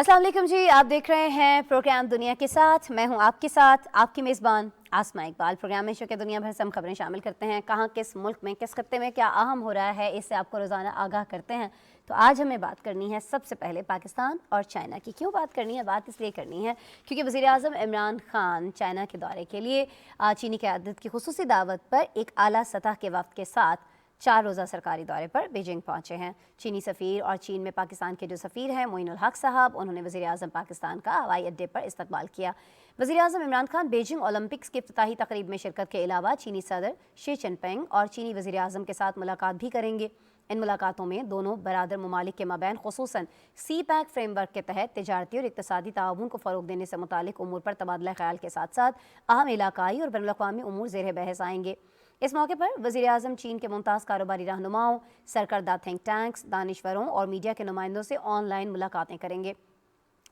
अस्सलाम वालेकुम जी, आप देख रहे हैं प्रोग्राम दुनिया के साथ। मैं हूं आपके साथ आपकी मेज़बान आसमा इकबाल। प्रोग्राम में के दुनिया भर से हम खबरें शामिल करते हैं, कहाँ किस मुल्क में किस खत्ते में क्या अहम हो रहा है, इससे आपको रोज़ाना आगाह करते हैं। तो आज हमें बात करनी है सबसे पहले पाकिस्तान और चाइना की। क्यों बात करनी है? बात इसलिए करनी है क्योंकि वज़ीर आज़म इमरान खान चाइना के दौरे के लिए चीनी क़यादत की खुसूसी दावत पर एक आला सतह के वफ़द के साथ 4 रोज़ा सरकारी दौरे पर बीजिंग पहुँचे हैं। चीनी सफ़ीर और चीन में पाकिस्तान के जो सफ़ीर हैं मोइनुल हक साहब, उन्होंने वज़ीर आज़म पाकिस्तान का हवाई अड्डे पर इस्तकबाल किया। वज़ीर आज़म इमरान खान बीजिंग ओलंपिक्स के इफ्तिताही तकरीब में शिरकत के अलावा चीनी सदर शी चिनपिंग और चीनी वज़ीर आज़म के साथ मुलाकात भी करेंगे। इन मुलाकातों में दोनों बरादर ममालिक के माबैन खुसूसन सी पैक फ्रेमवर्क के तहत तिजारती और इक़्तिसादी ताउन को फ़रोग़ देने से मुतालिक उमूर पर तबादला ख़याल के साथ साथ अहम इलाकाई और बैनुल-अक़वामी उमूर ज़ेर बहस आएंगे। इस मौके पर वज़ीर आज़म चीन के मुमताज़ कारोबारी रहनुमाओं, सरकर्दा थिंक टैंक्स, दानिश्वरों और मीडिया के नुमाइंदों से ऑनलाइन मुलाकातें करेंगे।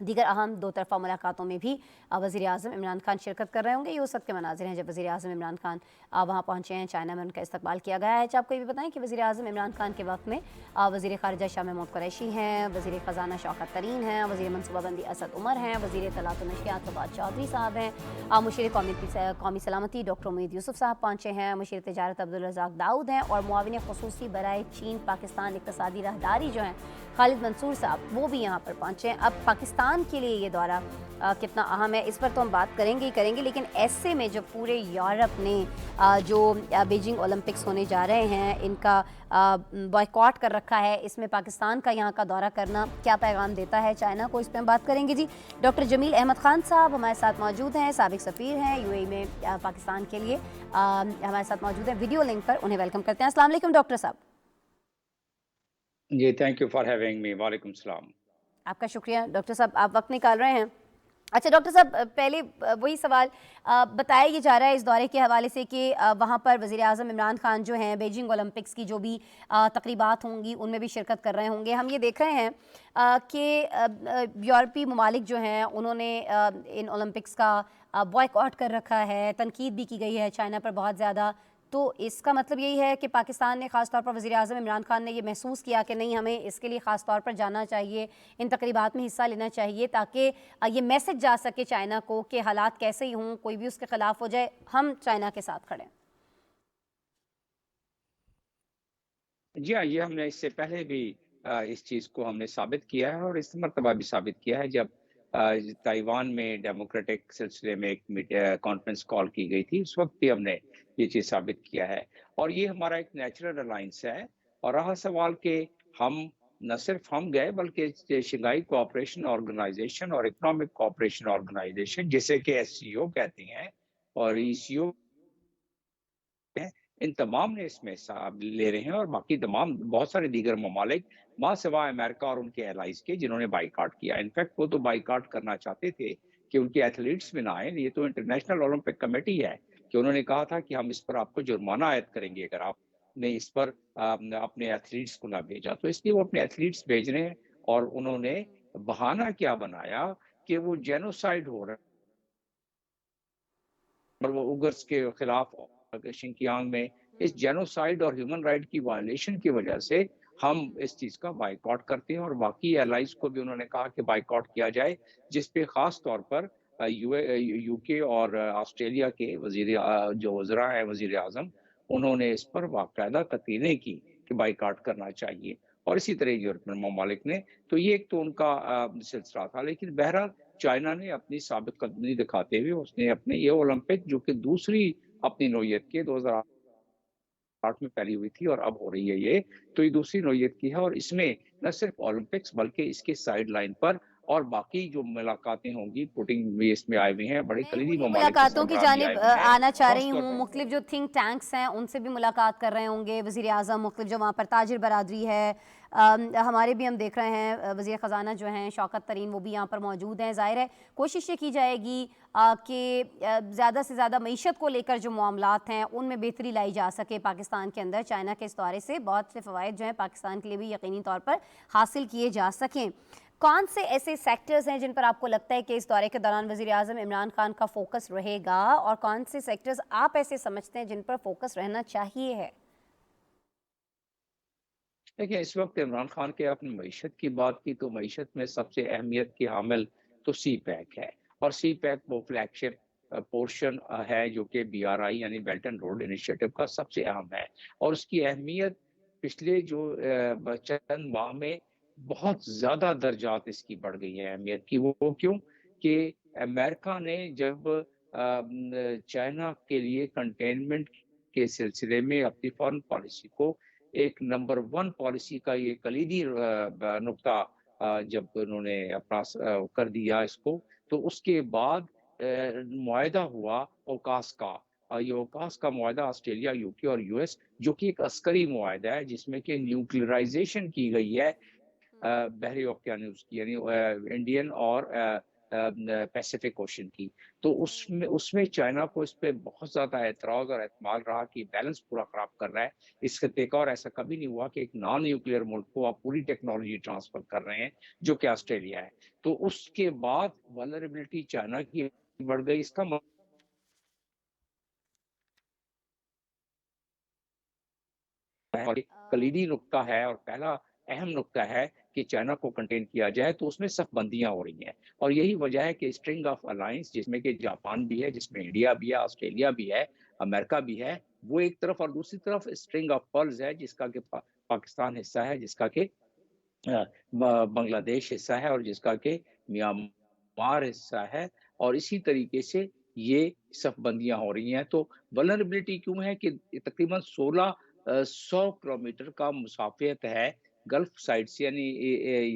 दीगर अहम दो तरफ़ा मुलाकातों में भी वज़ीर आज़म इमरान खान शिरकत कर रहे होंगे। ये उस वक्त के मनाज़िर हैं जब वज़ीर आज़म इमरान खान वहाँ पहुँचे हैं। चाइना में उनका इस्तकबाल किया गया है। आपको ये भी बताएं कि वज़ीर आज़म इमरान खान के वक्त में वज़ीर ख़ारिजा शाह महमूद कुरैशी हैं, वज़ीर ख़ज़ाना शौकत तरीन हैं, वज़ीर मनसूबाबंदी असद उमर हैं, वज़ीर इत्तलात व नशरियात फवाद चौधरी साहब हैं, मुशीर कौमी सलामती डॉक्टर उम्मीद यूसुफ साहब पहुँचे हैं, मुशीर तिजारत अब्दुल रज़ाक दाऊद हैं और मुआविन ख़ुसूसी बराए चीन पाकिस्तान इक़्तिसादी राहदारी जो हैं खालिद मंसूर साहब, वो भी यहाँ पर पहुँचे हैं। अब पाकिस्तान के लिए ये दौरा कितना अहम है इस पर तो हम बात करेंगे ही करेंगे, लेकिन ऐसे में जब पूरे यूरोप ने जो बीजिंग ओलंपिक्स होने जा रहे हैं इनका बॉयकॉट कर रखा है, इसमें पाकिस्तान का यहाँ का दौरा करना क्या पैगाम देता है चाइना को, इस पर हम बात करेंगे जी। डॉक्टर जमील अहमद खान साहब हमारे साथ मौजूद हैं, साबिक सफ़ीर हैं यूएई में पाकिस्तान के लिए, हमारे साथ मौजूद हैं वीडियो लिंक पर। उन्हें वेलकम करते हैं। अस्सलाम वालेकुम डॉक्टर साहब। जी, thank you for having me. वालेकुम सलाम। आपका शुक्रिया डॉक्टर साहब, आप वक्त निकाल रहे हैं। अच्छा डॉक्टर साहब, पहले वही सवाल बताया ये जा रहा है इस दौरे के हवाले से कि वहाँ पर वज़ीर आज़म इमरान खान जो हैं बीजिंग ओलंपिक्स की जो भी तकरीबात होंगी उनमें भी शिरकत कर रहे होंगे। हम ये देख रहे हैं कि यूरोपीय ममालिक जो हैं उन्होंने इन ओलंपिक्स का बॉयकॉट कर रखा है, तनकीद भी की गई है चाइना पर बहुत ज़्यादा। तो इसका मतलब यही है कि पाकिस्तान ने ख़ास तौर पर वज़ीर आज़म इमरान खान ने ये महसूस किया कि नहीं, हमें इसके लिए ख़ास तौर पर जाना चाहिए, इन तकरीबात में हिस्सा लेना चाहिए ताकि ये मैसेज जा सके चाइना को कि हालात कैसे ही हों, कोई भी उसके ख़िलाफ़ हो जाए, हम चाइना के साथ खड़े हैं। जी हाँ, ये हमने इससे पहले भी इस चीज़ को हमने साबित किया है और इस मर्तबा भी साबित किया है जब ताइवान में डेमोक्रेटिक सिलसिले में एक कॉन्फ्रेंस कॉल की गई थी, उस वक़्त भी हमने ये चीज़ साबित किया है। और ये हमारा एक नेचुरल अलायंस है और रहा सवाल कि हम न सिर्फ़ हम गए बल्कि शंघाई कोऑपरेशन ऑर्गेनाइज़ेशन और इकोनॉमिक कोऑपरेशन ऑर्गेनाइज़ेशन जिसे कि एससीओ कहते हैं और ईसीओ हैं, इन तमाम ने इसमें हिस्सा ले रहे हैं और बाकी तमाम बहुत सारे दीगर ममालिक माँ सिवाय अमेरिका और उनके एलाइज़ के जिन्होंने बाइकॉट किया। इनफैक्ट वो तो बाइकॉट करना चाहते थे कि उनके एथलीट्स भी ना आएँ। ये तो इंटरनेशनल ओलंपिक कमेटी है कि उन्होंने कहा था कि हम इस पर आपको जुर्माना आयद करेंगे अगर आपने इस पर अपने एथलीट्स को ना भेजा। तो इसलिए वो अपने एथलीट्स भेज रहे हैं और उन्होंने बहाना क्या बनाया कि वो जेनोसाइड हो रहा है और वो उग्रस के खिलाफ शिनकियांग में इस जेनोसाइड और ह्यूमन राइट की वायलेशन की वजह से हम इस चीज़ का बाइकॉट करते हैं और बाकी एलाइज को भी उन्होंने कहा कि बाइकॉट किया जाए, जिस पे ख़ास तौर पर यूके और ऑस्ट्रेलिया के जो वज़रा हैं वज़ीर-ए-आज़म, उन्होंने इस पर बाकायदा तकीदें की कि बाइकॉट करना चाहिए और इसी तरह यूरोपियन ममालिक ने। तो ये एक तो उनका सिलसिला था, लेकिन बहरहाल चाइना ने अपनी साबित कदमी दिखाते हुए उसने अपने ये ओलंपिक जो कि दूसरी अपनी नौइयत के 2008 में पहली हुई थी और अब हो रही है ये, तो ये दूसरी नौइयत की है और इसमें न सिर्फ ओलंपिक्स बल्कि इसके साइड लाइन पर और बाकी जो मुलाकातें होंगी पुटिंग भी इसमें आए हुए हैं, बड़े मैं करीबी उन्हीं ममालिक के मुलाकातों की सरबराह भी आए जानिब हुए हैं, आना चाह रही खास तौर हूँ। पर मुख्तलिफ जो थिंक टैंक्स हैं उनसे भी मुलाकात कर रहे होंगे वज़ीर आज़म, मुख्तलिफ जो वहाँ पर ताजिर बरादरी है, हमारे भी हम देख रहे हैं वज़ीर ख़ज़ाना जो हैं शौकत तरीन, वो भी यहाँ पर मौजूद हैं। ज़ाहिर है कोशिश ये की जाएगी कि ज़्यादा से ज़्यादा मईशत को लेकर जो मामलात हैं उनमें बेहतरी लाई जा सके पाकिस्तान के अंदर। चाइना के इस दौरे से बहुत से फ़वाइद जो हैं पाकिस्तान के लिए भी यकीनी तौर पर हासिल किए जा सकें। कौन से ऐसे सेक्टर्स हैं जिन पर आपको लगता है कि इस दौरे के दौरान वज़ीर आज़म इमरान खान का फोकस रहेगा, और कौन से सेक्टर्स आप ऐसे समझते हैं जिन पर फोकस रहना चाहिए है? देखिए, इस वक्त इमरान खान के आपने मईशत की बात की, तो मईशत में सबसे अहमियत की हामिल तो सी पैक है। और सी पैक वो फ्लैगशिप पोर्शन है जो कि बीआरआई यानी बेल्ट एंड रोड इनिशिएटिव का सबसे अहम है। और उसकी अहमियत पिछले जो चंद माह में बहुत ज्यादा दर्जात इसकी बढ़ गई है अहमियत की। वो क्यों कि अमेरिका ने जब चाइना के लिए कंटेनमेंट के सिलसिले में अपनी फॉरेन पॉलिसी को एक नंबर वन पॉलिसी का ये कलीदी नुक्ता जब उन्होंने अपना कर दिया इसको, तो उसके बाद मुआहदा हुआ ओकास का। ये ओकास का मुआहदा ऑस्ट्रेलिया, यूके और यूएस, जो कि एक अस्करी मुआहदा है जिसमें कि न्यूक्लियराइजेशन की गई है बहरी ओकियानूस की, यानी इंडियन और पैसिफिक ओशन की। तो उसमें उसमें चाइना को इस पे बहुत ज्यादा एतराज और एतमाद रहा कि बैलेंस पूरा खराब कर रहा है इस खत्े का। और ऐसा कभी नहीं हुआ कि एक नॉन न्यूक्लियर मुल्क को आप पूरी टेक्नोलॉजी ट्रांसफर कर रहे हैं, जो कि ऑस्ट्रेलिया है। तो उसके बाद वल्नरेबिलिटी चाइना की बढ़ गई। इसका और कलीदी नुक्ता है और पहला अहम नुक्ता है कि चाइना को कंटेन किया जाए, तो उसमें सख्त बंदियां हो रही हैं। और यही वजह है कि स्ट्रिंग ऑफ अलायंस, जिसमें कि जापान भी है, जिसमें इंडिया भी है, ऑस्ट्रेलिया भी है, अमेरिका भी है, वो एक तरफ, और दूसरी तरफ स्ट्रिंग ऑफ पर्ल्स है जिसका कि पाकिस्तान हिस्सा है, जिसका कि बांग्लादेश हिस्सा है, और जिसका कि म्यांमार हिस्सा है। और इसी तरीके से ये सब बंदियां हो रही हैं। तो वल्नरेबिलिटी क्यों है कि तकरीबन 1600 किलोमीटर का मुसाफियत है गल्फ साइड से, यानी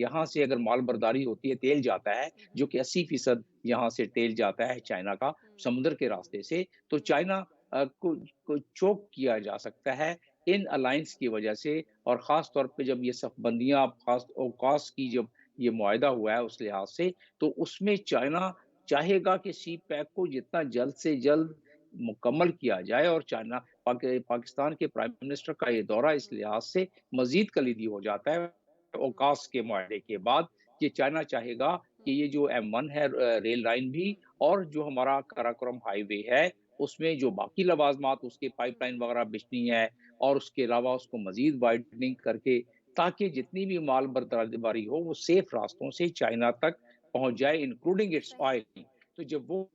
यहाँ से अगर माल बर्दारी होती है, तेल जाता है, जो कि 80% यहाँ से तेल जाता है चाइना का समुद्र के रास्ते से। तो चाइना को चोक किया जा सकता है इन अलायंस की वजह से। और ख़ास तौर पे जब ये सफ़बंदियाँ ख़ास औकास की जब ये मुआहदा हुआ है उस लिहाज से, तो उसमें चाइना चाहेगा कि सी पैक को जितना जल्द से जल्द मुकम्मल किया जाए। और चाइना पाकिस्तान के प्राइम मिनिस्टर का ये दौरा इस लिहाज से मज़ीद कलीदी हो जाता है औकास के मुआहदे के बाद। ये चाइना चाहेगा कि ये जो M1 है रेल लाइन भी, और जो हमारा काराकोरम हाईवे है, उसमें जो बाकी लवाजमात उसके पाइपलाइन वगैरह बिछनी है, और उसके अलावा उसको मजीद वाइडनिंग करके, ताकि जितनी भी माल बर्दारी हो वो सेफ रास्तों से चाइना तक पहुंच जाए, इंक्लूडिंग इट्स सही। ऑयल। तो जब वो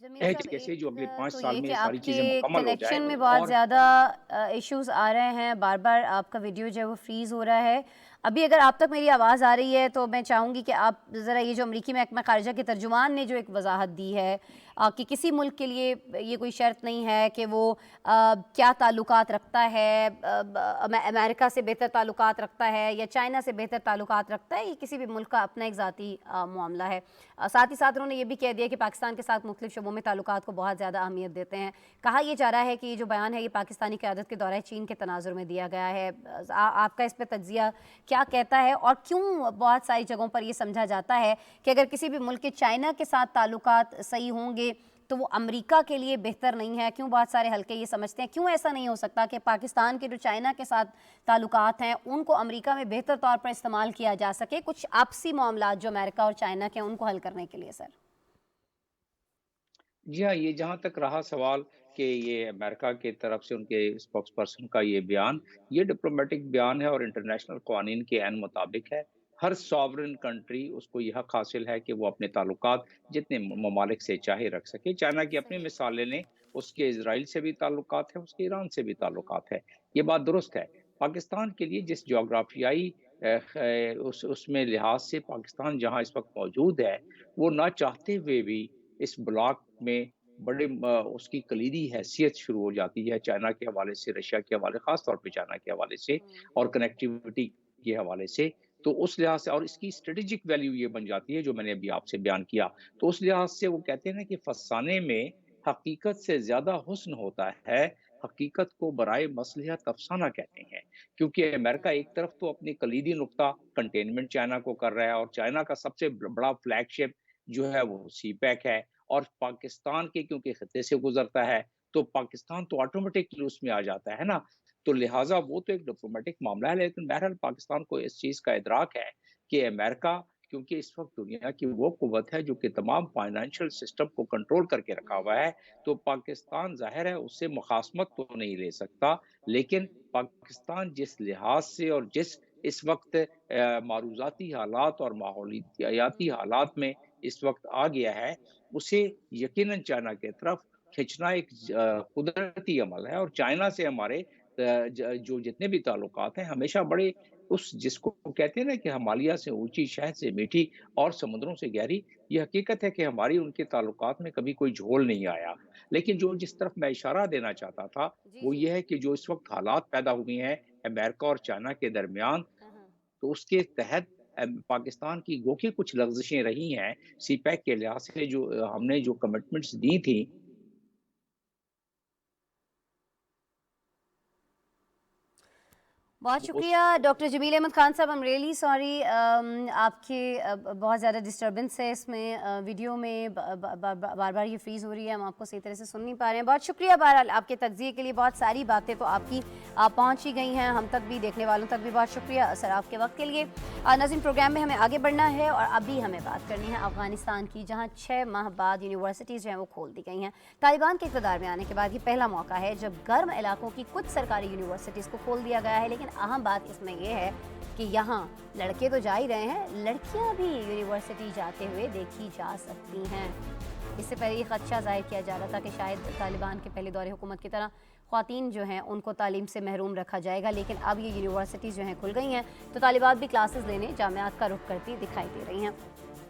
जमील साहब, कैसे जो एक अगले 5 तो साल ये में कि ये सारी आपके चीजें मुकम्मल हो कनेक्शन जाए। में बहुत और ज़्यादा इश्यूज आ रहे हैं, बार बार आपका वीडियो जो है वो फ्रीज़ हो रहा है। अभी अगर आप तक मेरी आवाज़ आ रही है तो मैं चाहूँगी कि आप ज़रा ये जो अमरीकी महकमा ख़ारिजा के तर्जुमान ने जो एक वजाहत दी है कि किसी मुल्क के लिए ये कोई शर्त नहीं है कि वो क्या ताल्लुकात रखता है, अमेरिका से बेहतर ताल्लुकात रखता है या चाइना से बेहतर ताल्लुकात रखता है, ये किसी भी मुल्क का अपना एक ज़ाती मामला है। साथ ही साथ उन्होंने ये भी कह दिया कि पाकिस्तान के साथ मुख्तलिफ शोबों में ताल्लुकात को बहुत ज़्यादा अहमियत देते हैं। कहा यह जा रहा है कि ये जो बयान है ये पाकिस्तानी क़यादत के दौरान चीन के तनाजुर में दिया गया है। आपका इस पर तज्जिया क्या कहता है, और क्यों बहुत सारी जगहों पर यह समझा जाता है कि अगर किसी भी मुल्क के चाइना के साथ ताल्लुकात सही होंगे तो वो अमेरिका के लिए बेहतर नहीं है? क्यों बहुत सारे हल्के ये समझते हैं, क्यों ऐसा नहीं हो सकता कि पाकिस्तान के जो चाइना के साथ ताल्लुकात हैं उनको अमेरिका में बेहतर तौर पर इस्तेमाल किया जा सके, कुछ आपसी मामला जो अमेरिका और चाइना के उनको हल करने के लिए? सर जी हाँ, ये जहाँ तक रहा सवाल कि ये अमेरिका की तरफ से उनके स्पोक्स पर्सन का ये बयान, ये डिप्लोमेटिक बयान है और इंटरनेशनल कानून के ऐन मुताबिक है। हर सॉवरेन कंट्री उसको यह हक हासिल है कि वो अपने ताल्लुकात जितने ममालिक से चाहे रख सके। चाइना की अपनी सही। मिसाल ले लें, उसके इसराइल से भी ताल्लुकात है, उसके ईरान से भी हम्म। ताल्लुकात है। ये बात दुरुस्त है। पाकिस्तान के लिए जिस जोग्राफियाई उसमें लिहाज से पाकिस्तान जहाँ इस वक्त मौजूद है, वो ना चाहते हुए भी इस ब्लॉक में बड़े उसकी कलीदी हैसियत शुरू हो जाती है चाइना के हवाले से, रशिया के हवाले, खास तौर पे चाइना के हवाले से, और कनेक्टिविटी के हवाले से। तो उस लिहाज से, और इसकी स्ट्रेटेजिक वैल्यू ये बन जाती है जो मैंने अभी आपसे बयान किया। तो उस लिहाज से वो कहते हैं ना कि फसाने में हकीकत से ज्यादा हुस्न होता है, हकीकत को बराए मसलिहत अफसाना कहते हैं। क्योंकि अमेरिका एक तरफ तो अपनी कलीदी नुक्ता कंटेनमेंट चाइना को कर रहा है, और चाइना का सबसे बड़ा फ्लैगशिप जो है वो सी पैक है, और पाकिस्तान के क्योंकि खत्ते से गुजरता है, तो पाकिस्तान तो ऑटोमेटिकली उसमें आ जाता है ना। तो लिहाजा वो तो एक डिप्लोमेटिक मामला है, लेकिन बहरहाल पाकिस्तान को इस चीज का इदराक है कि अमेरिका, क्योंकि इस वक़्त दुनिया की वो क़ुव्वत है जो कि तमाम फ़ाइनेंशियल सिस्टम को कंट्रोल करके रखा हुआ है, तो पाकिस्तान ज़ाहिर है उससे मुखासमत तो नहीं ले सकता, लेकिन पाकिस्तान जिस लिहाज से और जिस इस वक़्त मारूज़ाती हालात और माहौलियाती हालात में इस वक़्त आ गया है, उसे यकीनन चाइना की तरफ खींचना एक कुदरती अमल है और चाइना से हमारे जो जितने भी ताल्लुकात हैं हमेशा बड़े उस जिसको कहते हैं ना कि हिमालय से ऊँची, शहद से मीठी और समुद्रों से गहरी, ये हकीकत है कि हमारी उनके ताल्लुकात में कभी कोई झोल नहीं आया। लेकिन जो जिस तरफ मैं इशारा देना चाहता था, जी वो जी। ये है कि जो इस वक़्त हालात पैदा हुए हैं अमेरिका और चाइना के दरमियान, हाँ हाँ। तो उसके तहत पाकिस्तान की गो कि कुछ लग़ज़िशें रही हैं, सीपैक के लिहाज से जो हमने जो कमिटमेंट्स दी थी। बहुत उस शुक्रिया डॉक्टर जमील अहमद खान साहब। आई एम रियली सॉरी, आपके बहुत ज़्यादा डिस्टर्बेंस है इसमें, वीडियो में बार बार ये फ्रीज़ हो रही है, हम आपको सही तरह से सुन नहीं पा रहे हैं। बहुत शुक्रिया बहरहाल आपके तज्ज़िये के लिए। बहुत सारी बातें तो आपकी पहुँच ही गई हैं हम तक भी, देखने वालों तक भी। बहुत शुक्रिया सर आपके वक्त के लिए। नाज़रीन, प्रोग्राम में हमें आगे बढ़ना है और अभी हमें बात करनी है अफ़गानिस्तान की, जहाँ 6 माह बाद यूनिवर्सिटीज़ जो हैं वो खोल दी गई हैं। तालिबान के इक़्तिदार में आने के बाद ये पहला मौका है जब गर्म इलाकों की कुछ सरकारी यूनिवर्सिटीज़ को खोल दिया गया है। लेकिन अहम बात इसमें यह है कि यहाँ लड़के तो जा ही रहे हैं, लड़कियाँ भी यूनिवर्सिटी जाते हुए देखी जा सकती हैं। इससे पहले ये खदशा ज़ाहिर किया जा रहा था कि शायद तालिबान के पहले दौरे हुकूमत की तरह ख़वातीन जो हैं उनको तालीम से महरूम रखा जाएगा, लेकिन अब ये यूनिवर्सिटीज़ जो हैं खुल गई हैं, तो तालिबात भी क्लासेस लेने जामियात का रुख करती दिखाई दे रही हैं।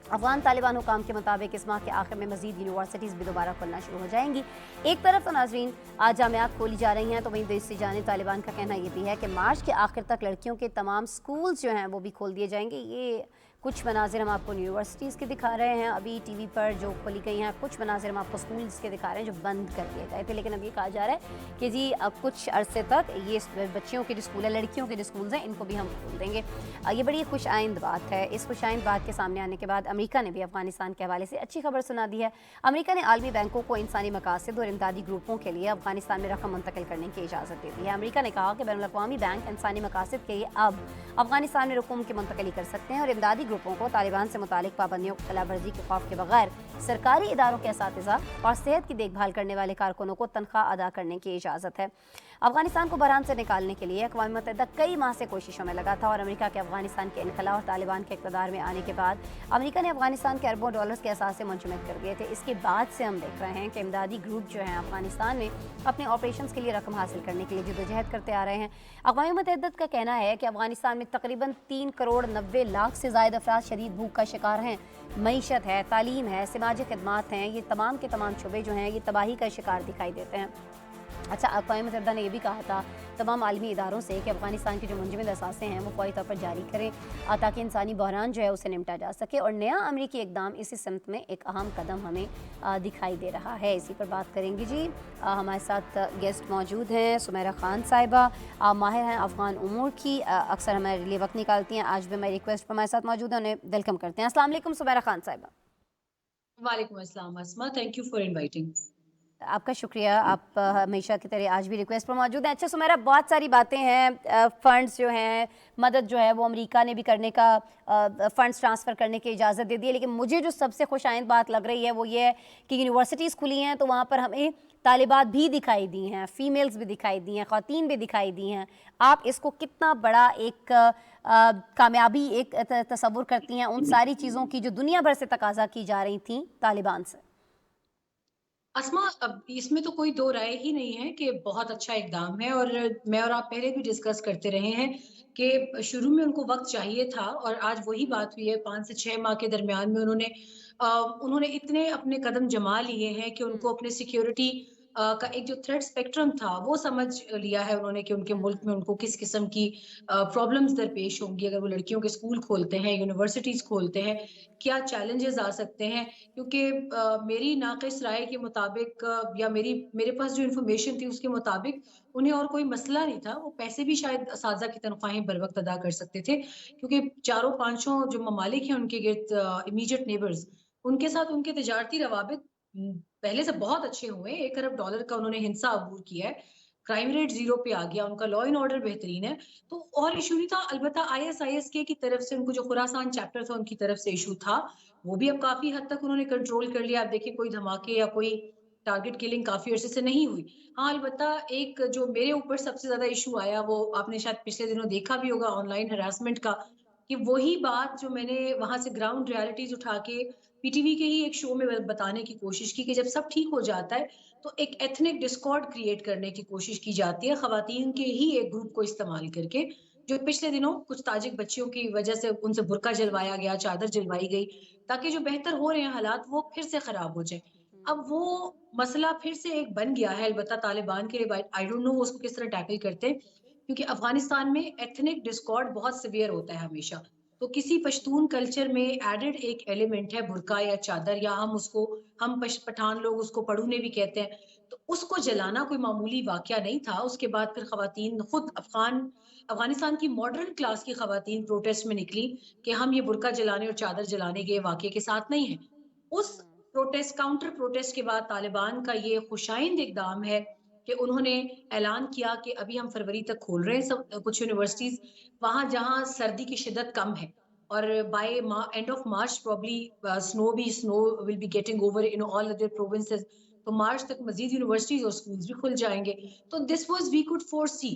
अफ़गान तालिबान हुकाम के मुताबिक इस माह के आखिर में मज़ीद यूनिवर्सिटीज़ भी दोबारा खुलना शुरू हो जाएंगी। एक तरफ तो नाज़रीन आज जामियात खोली जा रही हैं, तो वहीं दूसरी जानिब तालिबान का कहना ये भी है कि मार्च के आखिर तक लड़कियों के तमाम स्कूल्स जो हैं वो भी खोल दिए जाएंगे। ये कुछ मनाजिर हम आपको यूनिवर्सिटीज़ के दिखा रहे हैं अभी टीवी पर जो खोली गई हैं, कुछ मनाजिर हम आपको स्कूल्स के दिखा रहे हैं जो बंद कर दिए गए थे। लेकिन अब ये कहा जा रहा है कि जी अब कुछ अरसे तक ये बच्चियों के जो स्कूल है, लड़कियों के जो स्कूल्स हैं, इनको भी हम खोल देंगे। ये बड़ी खुश आइंद बात है। इस खुश आइंद बात के सामने आने के बाद अमेरिका ने भी अफगानिस्तान के हवाले से अच्छी खबर सुना दी है। अमेरिका ने आलमी बैंकों को इंसानी मकासद और इमदादी ग्रुपों के लिए अफगानिस्तान में रकम मुंतकिल करने की इजाज़त दे दी है। अमेरिका ने कहा कि बैनुल-अक़वामी बैंक इंसानी मकासद के लिए अब अफगानिस्तान में रकूम की मुंतकिली कर सकते हैं और इमदादी ग्रुपों को तालिबान से मुतालिक पाबंदियों की खिलाफवर्जी के खौफ के बगैर सरकारी इदारों के असातिज़ा और सेहत की देखभाल करने वाले कारकुनों को तनख्वाह अदा करने की इजाज़त है। अफगानिस्तान को बहरान से निकालने के लिए अक़वाम मुत्तहिदा कई माह से कोशिशों में लगा था और अमेरिका के अफगानिस्तान के इनखला और तालिबान के इक़्तिदार में आने के बाद अमेरिका ने अफगानिस्तान के अरबों डॉलर्स के असासे मुंजमद कर दिए थे। इसके बाद से हम देख रहे हैं कि इमदादी ग्रुप जो हैं अफगानिस्तान में अपने ऑपरेशंस के लिए रकम हासिल करने के लिए जद्दोजहद करते आ रहे हैं। अक़वाम मुत्तहिदा का कहना है कि अफगानिस्तान में तकरीबन 3 करोड़ 90 लाख से ज़ायद अफराद शदीद भूख का शिकार हैं। मईशत है, तालीम है, समाजी खदमात हैं, ये तमाम के तमाम शुबे जो हैं ये तबाही का शिकार दिखाई देते हैं। अच्छा, अक़वाम मुत्तहिदा ने यह भी कहा था तमाम आलमी इदारों से कि अफगानिस्तान के जो मुंजमद असासे हैं वो फौरी तौर पर जारी करें ताकि इंसानी बहरान जो है उसे निपटा जा सके। और नया अमरीकी इकदाम इसी सिमत में एक अहम कदम हमें दिखाई दे रहा है। इसी पर बात करेंगे जी। हमारे साथ गेस्ट मौजूद हैं सुमेरा खान साहिबा, माहिर हैं अफ़गान उमूर की, अक्सर हमारे लिए वक्त निकालती हैं। आज भी हमारी रिक्वेस्ट पर हमारे साथ मौजूद हैं, उन्हें वेलकम करते हैं। अस्सलाम वालेकुम सुमेरा खान साहिबा। वालेकुम अस्सलाम अस्मा, थैंक यू फॉर इनवाइटिंग। आपका शुक्रिया, आप हमेशा की तरह आज भी रिक्वेस्ट पर मौजूद हैं। अच्छा सुमेरा, बहुत सारी बातें हैं, फ़ंड्स जो हैं, मदद जो है वो अमेरिका ने भी करने का, फ़ंड्स ट्रांसफ़र करने की इजाज़त दे दी है। लेकिन मुझे जो सबसे खुशाइंद बात लग रही है वो ये है कि यूनिवर्सिटीज़ खुली हैं तो वहाँ पर हमें तालिबात भी दिखाई दी हैं, फ़ीमेल्स भी दिखाई दी हैं, ख़वातीन भी दिखाई दी हैं। आप इसको कितना बड़ा एक कामयाबी एक तसव्वुर करती हैं उन सारी चीज़ों की जो दुनिया भर से तकाज़ा की जा रही थी तालिबान से? अस्मा, अब इसमें तो कोई दो राय ही नहीं है कि बहुत अच्छा इकदाम है। और मैं और आप पहले भी डिस्कस करते रहे हैं कि शुरू में उनको वक्त चाहिए था और आज वही बात हुई है। 5 से 6 माह के दरमियान में उन्होंने इतने अपने कदम जमा लिए हैं कि उनको अपने सिक्योरिटी का एक जो थ्रेट स्पेक्ट्रम था वो समझ लिया है उन्होंने कि उनके मुल्क में उनको किस किस्म की प्रॉब्लम्स दरपेश होंगी अगर वो लड़कियों के स्कूल खोलते हैं, यूनिवर्सिटीज खोलते हैं, क्या चैलेंजेस आ सकते हैं। क्योंकि मेरी नाक़िस राय के मुताबिक या मेरे पास जो इन्फॉर्मेशन थी उसके मुताबिक उन्हें और कोई मसला नहीं था। वो पैसे भी शायद असातिज़ा की तनख्वाहें बर वक्त अदा कर सकते थे, क्योंकि चारों पांचों जो ममालिक हैं उनके गिर्द इमीडिएट नेबर्स, उनके साथ उनके तिजारती रवाबित पहले से बहुत अच्छे हुए। $1 अरब का उन्होंने हिंसा अबूर किया है। کرائم ریٹ 0 پہ آ گیا, ان کا لا اینڈ آرڈر بہترین ہے. تو اور ایشو نہیں تھا. البتہ ISIS کی طرف سے ان کو جو خراسان چیپٹر تھا ان کی طرف سے ایشو تھا, وہ بھی اب کافی حد تک انہوں نے کنٹرول کر لیا. اب دیکھیے کوئی دھماکے یا کوئی ٹارگٹ کلنگ کافی عرصے سے نہیں ہوئی. ہاں البتہ ایک جو میرے اوپر سب سے زیادہ ایشو آیا, وہ آپ نے شاید پچھلے دنوں دیکھا بھی ہوگا آن لائن ہراسمنٹ کا, کہ وہی بات جو میں نے وہاں سے گراؤنڈ ریالٹیز اٹھا کے PTV کے ہی ایک شو میں بتانے کی کوشش کی, کہ جب سب ٹھیک ہو جاتا ہے تو ایک ایتھنک ڈسکارڈ کریٹ کرنے کی کوشش کی جاتی ہے خواتین کے ہی ایک گروپ کو استعمال کر کے, جو پچھلے دنوں کچھ تاجک بچیوں کی وجہ سے ان سے برقع جلوایا گیا, چادر جلوائی گئی, تاکہ جو بہتر ہو رہے ہیں حالات وہ پھر سے خراب ہو جائیں. اب وہ مسئلہ پھر سے ایک بن گیا ہے. البتہ طالبان کے لیے آئی ڈونٹ نو اس کو کس طرح ٹیکل کرتے ہیں, کیونکہ افغانستان میں ایتھنک ڈسکارڈ بہت سیویئر ہوتا ہے ہمیشہ. تو کسی پشتون کلچر میں ایڈڈ ایک ایلیمنٹ ہے برقع یا چادر, یا ہم پٹھان لوگ اس کو پڑھونے بھی کہتے ہیں. تو اس کو جلانا کوئی معمولی واقعہ نہیں تھا. اس کے بعد پھر خواتین خود افغانستان کی ماڈرن کلاس کی خواتین پروٹیسٹ میں نکلی کہ ہم یہ برقع جلانے اور چادر جلانے کے واقعے کے ساتھ نہیں ہیں. اس پروٹیسٹ, کاؤنٹر پروٹیسٹ کے بعد طالبان کا یہ خوشائند اقدام ہے کہ انہوں نے اعلان کیا کہ ابھی ہم فروری تک کھول رہے ہیں کچھ یونیورسٹیز وہاں جہاں سردی کی شدت کم ہے, اور by end of March probably snow will be getting over in all other provinces. تو مارچ تک مزید یونیورسٹیز اور سکولز بھی کھل جائیں گے. تو this was we code for C,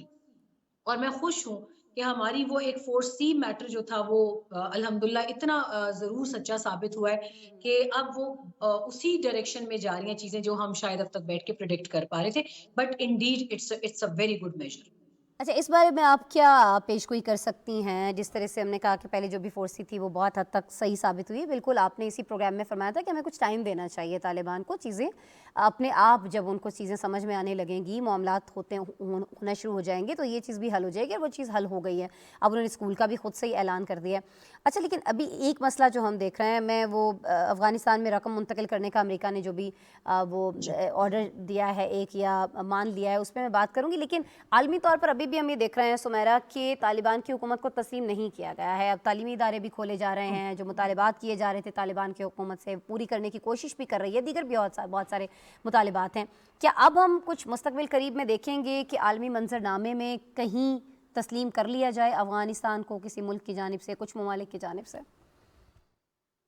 اور میں خوش ہوں کہ ہماری وہ ایک 4C میٹر جو تھا وہ الحمدللہ اتنا ضرور سچا ثابت ہوا ہے کہ اب وہ اسی ڈائریکشن میں جا رہی ہیں چیزیں جو ہم شاید اب تک بیٹھ کے پریڈکٹ کر پا رہے تھے. But indeed it's a very good measure. اچھا, اس بارے میں آپ کیا پیش گوئی کر سکتی ہیں؟ جس طرح سے ہم نے کہا کہ پہلے جو بھی فورسی تھی وہ بہت حد تک صحیح ثابت ہوئی. بالکل آپ نے اسی پروگرام میں فرمایا تھا کہ ہمیں کچھ ٹائم دینا چاہیے طالبان کو, چیزیں اپنے آپ جب ان کو چیزیں سمجھ میں آنے لگیں گی, معاملات ہونا شروع ہو جائیں گے تو یہ چیز بھی حل ہو جائے گی, اور وہ چیز حل ہو گئی ہے. اب انہوں نے اسکول کا بھی خود سے ہی اعلان کر دیا. اچھا, لیکن ابھی ایک مسئلہ جو ہم دیکھ رہے ہیں, میں وہ افغانستان میں رقم منتقل کرنے کا امریکہ نے جو بھی وہ آرڈر دیا ہے ایک یا مان لیا ہے, اس پہ میں بات کروں گی. لیکن عالمی طور پر ابھی بھی ہم یہ دیکھ رہے ہیں سمیرا کہ طالبان کی حکومت کو تسلیم نہیں کیا گیا ہے. اب تعلیمی ادارے بھی کھولے جا رہے ہیں, جو مطالبات کیے جا رہے تھے طالبان کی حکومت سے پوری کرنے کی کوشش بھی کر رہی ہے, دیگر بھی بہت سارے مطالبات ہیں. کیا اب ہم کچھ مستقبل قریب میں دیکھیں گے کہ عالمی منظرنامے میں کہیں تسلیم کر لیا جائے افغانستان کو کسی ملک کی جانب سے, کچھ ممالک کی جانب سے؟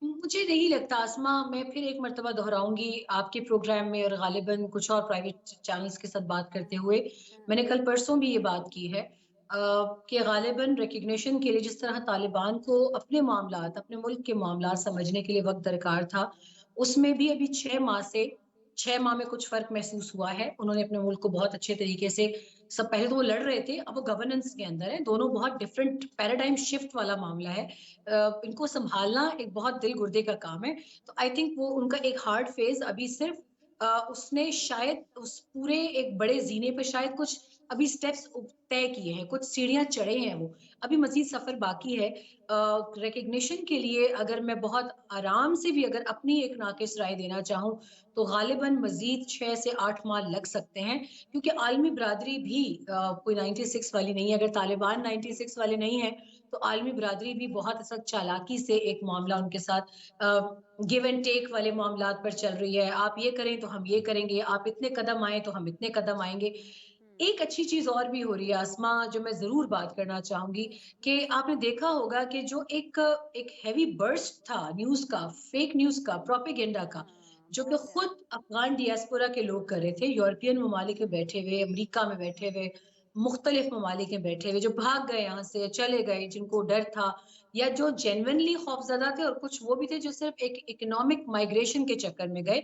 مجھے نہیں لگتا اسما. میں پھر ایک مرتبہ دہراؤں گی آپ کے پروگرام میں اور غالباً کچھ اور پرائیویٹ چینلز کے ساتھ بات کرتے ہوئے میں نے کل پرسوں بھی یہ بات کی ہے کہ غالباً ریکگنیشن کے لیے جس طرح طالبان کو اپنے معاملات, اپنے ملک کے معاملات سمجھنے کے لیے وقت درکار تھا, اس میں بھی ابھی 6 ماہ میں کچھ فرق محسوس ہوا ہے. انہوں نے اپنے ملک کو بہت اچھے طریقے سے, سب پہلے تو وہ لڑ رہے تھے, اب وہ گورننس کے اندر ہے. دونوں بہت ڈفرینٹ پیراڈائم شفٹ والا معاملہ ہے. ان کو سنبھالنا ایک بہت دل گردے کا کام ہے. تو آئی تھنک وہ ان کا ایک ہارڈ فیز ابھی صرف اس نے شاید اس پورے ایک بڑے زینے پہ شاید کچھ ابھی سٹیپس طے کیے ہیں, کچھ سیڑھیاں چڑھے ہیں, وہ ابھی مزید سفر باقی ہے. ریکگنیشن کے لیے اگر میں بہت آرام سے بھی اگر اپنی ایک ناقص رائے دینا چاہوں تو غالباً مزید 6 سے 8 ماہ لگ سکتے ہیں, کیونکہ عالمی برادری بھی کوئی 96 والی نہیں ہے. اگر طالبان 96 والے نہیں ہیں تو عالمی برادری بھی بہت سخت چالاکی سے ایک معاملہ ان کے ساتھ گیو اینڈ ٹیک والے معاملات پر چل رہی ہے. آپ یہ کریں تو ہم یہ کریں گے, آپ اتنے قدم آئیں تو ہم اتنے قدم آئیں گے. ایک اچھی چیز اور بھی ہو رہی ہے اسما, جو میں ضرور بات کرنا چاہوں گی, کہ آپ نے دیکھا ہوگا کہ جو ایک ہیوی برسٹ تھا نیوز کا, فیک نیوز کا, پروپیگنڈا کا, جو کہ خود افغان ڈیاسپورا کے لوگ کر رہے تھے, یورپین ممالک میں بیٹھے ہوئے, امریکہ میں بیٹھے ہوئے, مختلف ممالک میں بیٹھے ہوئے, جو بھاگ گئے یہاں سے, چلے گئے, جن کو ڈر تھا, یا جو جینونلی خوفزدہ تھے, اور کچھ وہ بھی تھے جو صرف ایک اکنامک مائگریشن کے چکر میں گئے.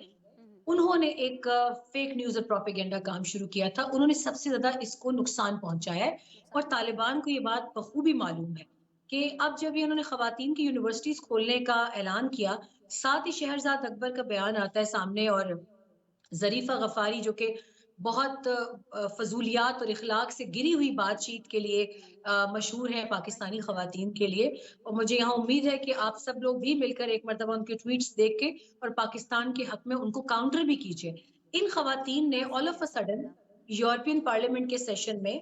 انہوں نے ایک فیک نیوز اور پروپیگنڈا کام شروع کیا تھا. انہوں نے سب سے زیادہ اس کو نقصان پہنچایا ہے, اور طالبان کو یہ بات بخوبی معلوم ہے کہ اب جب انہوں نے خواتین کی یونیورسٹیز کھولنے کا اعلان کیا, ساتھ ہی شہرزاد اکبر کا بیان آتا ہے سامنے, اور ظریفہ غفاری جو کہ بہت فضولیات اور اخلاق سے گری ہوئی بات چیت کے لیے مشہور ہے پاکستانی خواتین کے لیے. اور مجھے یہاں امید ہے کہ آپ سب لوگ بھی مل کر ایک مرتبہ ان کے ٹویٹس دیکھ کے اور پاکستان کے حق میں ان کو کاؤنٹر بھی کیجیے. ان خواتین نے آل of a sudden European parliament کے سیشن میں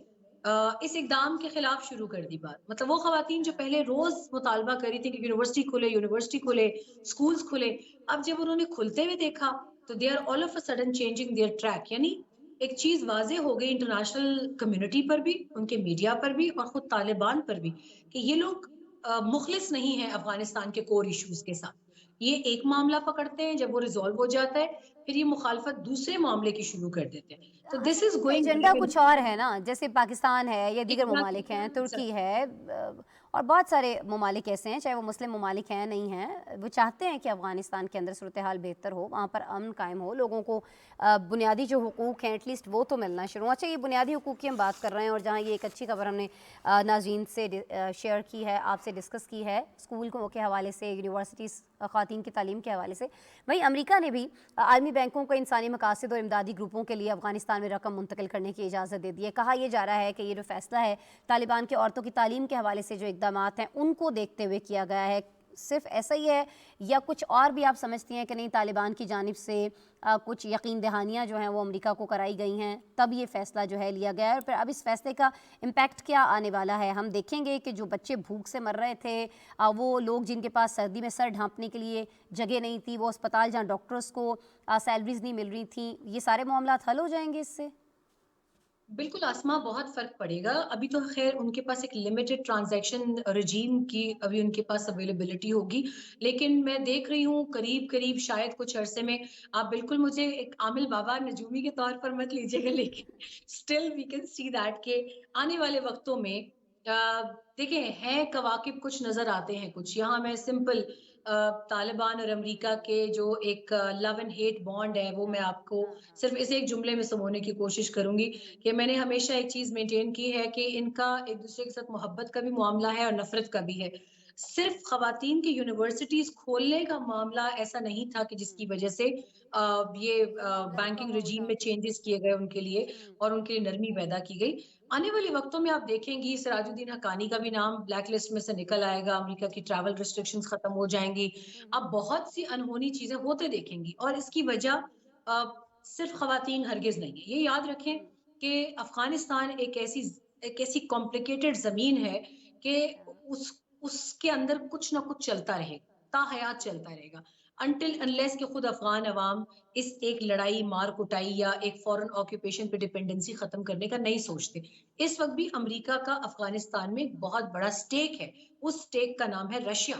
اس اقدام کے خلاف شروع کر دی بات. مطلب وہ خواتین جو پہلے روز مطالبہ کری تھی کہ یونیورسٹی کھلے, سکولز کھلے, اب جب انہوں نے کھلتے ہوئے دیکھا تو they are all of a sudden changing their track. یعنی ایک چیز واضح ہو گئی انٹرنیشنل کمیونٹی پر بھی، ان کے میڈیا پر بھی اور خود طالبان پر بھی، کہ یہ لوگ مخلص نہیں ہیں افغانستان کے کور ایشوز کے ساتھ. یہ ایک معاملہ پکڑتے ہیں، جب وہ ریزالو ہو جاتا ہے پھر یہ مخالفت دوسرے معاملے کی شروع کر دیتے ہیں. تو دس از گوئنگ ایجنڈا کچھ اور ہے نا، جیسے پاکستان ہے یا دیگر ممالک ہیں، ترکی ہے اور بہت سارے ممالک ایسے ہیں، چاہے وہ مسلم ممالک ہیں نہیں ہیں، وہ چاہتے ہیں کہ افغانستان کے اندر صورتحال بہتر ہو، وہاں پر امن قائم ہو، لوگوں کو بنیادی جو حقوق ہیں ایٹ لیسٹ وہ تو ملنا شروع. اچھا، یہ بنیادی حقوق کی ہم بات کر رہے ہیں، اور جہاں یہ ایک اچھی خبر ہم نے ناظرین سے شیئر کی ہے، آپ سے ڈسکس کی ہے اسکول کے حوالے سے، یونیورسٹیز خواتین کی تعلیم کے حوالے سے، وہیں امریکہ نے بھی عالمی بینکوں کو انسانی مقاصد اور امدادی گروپوں کے لیے افغانستان میں رقم منتقل کرنے کی اجازت دے دی ہے. کہا یہ جا رہا ہے کہ یہ جو فیصلہ ہے طالبان کے عورتوں کی تعلیم کے حوالے سے جو اقدامات ہیں ان کو دیکھتے ہوئے کیا گیا ہے. صرف ایسا ہی ہے یا کچھ اور بھی آپ سمجھتی ہیں کہ نہیں، طالبان کی جانب سے کچھ یقین دہانیاں جو ہیں وہ امریکہ کو کرائی گئی ہیں تب یہ فیصلہ جو ہے لیا گیا ہے؟ اور پھر اب اس فیصلے کا امپیکٹ کیا آنے والا ہے؟ ہم دیکھیں گے کہ جو بچے بھوک سے مر رہے تھے، وہ لوگ جن کے پاس سردی میں سر ڈھانپنے کے لیے جگہ نہیں تھی، وہ اسپتال جہاں ڈاکٹرز کو سیلریز نہیں مل رہی تھیں، یہ سارے معاملات حل ہو جائیں گے اس سے؟ بالکل آسما، بہت فرق پڑے گا. ابھی تو خیر ان کے پاس ایک لمیٹڈ ٹرانزیکشن رجیم کی ابھی ان کے پاس اویلیبلٹی ہوگی، لیکن میں دیکھ رہی ہوں قریب شاید کچھ عرصے میں، آپ بالکل مجھے ایک عامل بابا نجومی کے طور پر مت لیجیے گا، لیکن still we can see that کہ آنے والے وقتوں میں دیکھیں ہیں کواکب کچھ نظر آتے ہیں. کچھ یہاں میں سمپل طالبان اور امریکہ کے جو ایک لو اینڈ ہیٹ بانڈ ہے وہ میں آپ کو صرف اس ایک جملے میں سمونے کی کوشش کروں گی کہ میں نے ہمیشہ ایک چیز مینٹین کی ہے کہ ان کا ایک دوسرے کے ساتھ محبت کا بھی معاملہ ہے اور نفرت کا بھی ہے. صرف خواتین کی یونیورسٹیز کھولنے کا معاملہ ایسا نہیں تھا کہ جس کی وجہ سے یہ بینکنگ رجیم میں چینجز کیے گئے ان کے لیے اور ان کے لیے نرمی پیدا کی گئی. آنے والے وقتوں میں آپ دیکھیں گی سراج الدین حقانی کا بھی نام بلیک لسٹ میں سے نکل آئے گا، امریکہ کی ٹریول ریسٹرکشنز ختم ہو جائیں گی، اب بہت سی انہونی چیزیں ہوتے دیکھیں گی. اور اس کی وجہ صرف خواتین ہرگز نہیں ہے. یہ یاد رکھیں کہ افغانستان ایک ایسی کمپلیکیٹڈ زمین ہے کہ اس کے اندر کچھ نہ کچھ چلتا رہے گا، تا حیات چلتا رہے گا، انٹل انلیس کہ خود افغان عوام اس ایک لڑائی مار کٹائی یا ایک فورن آکوپیشن پہ ڈیپینڈنسی ختم کرنے کا نہیں سوچتے. اس وقت بھی امریکہ کا افغانستان میں بہت بڑا سٹیک ہے، اس سٹیک کا نام ہے رشیا،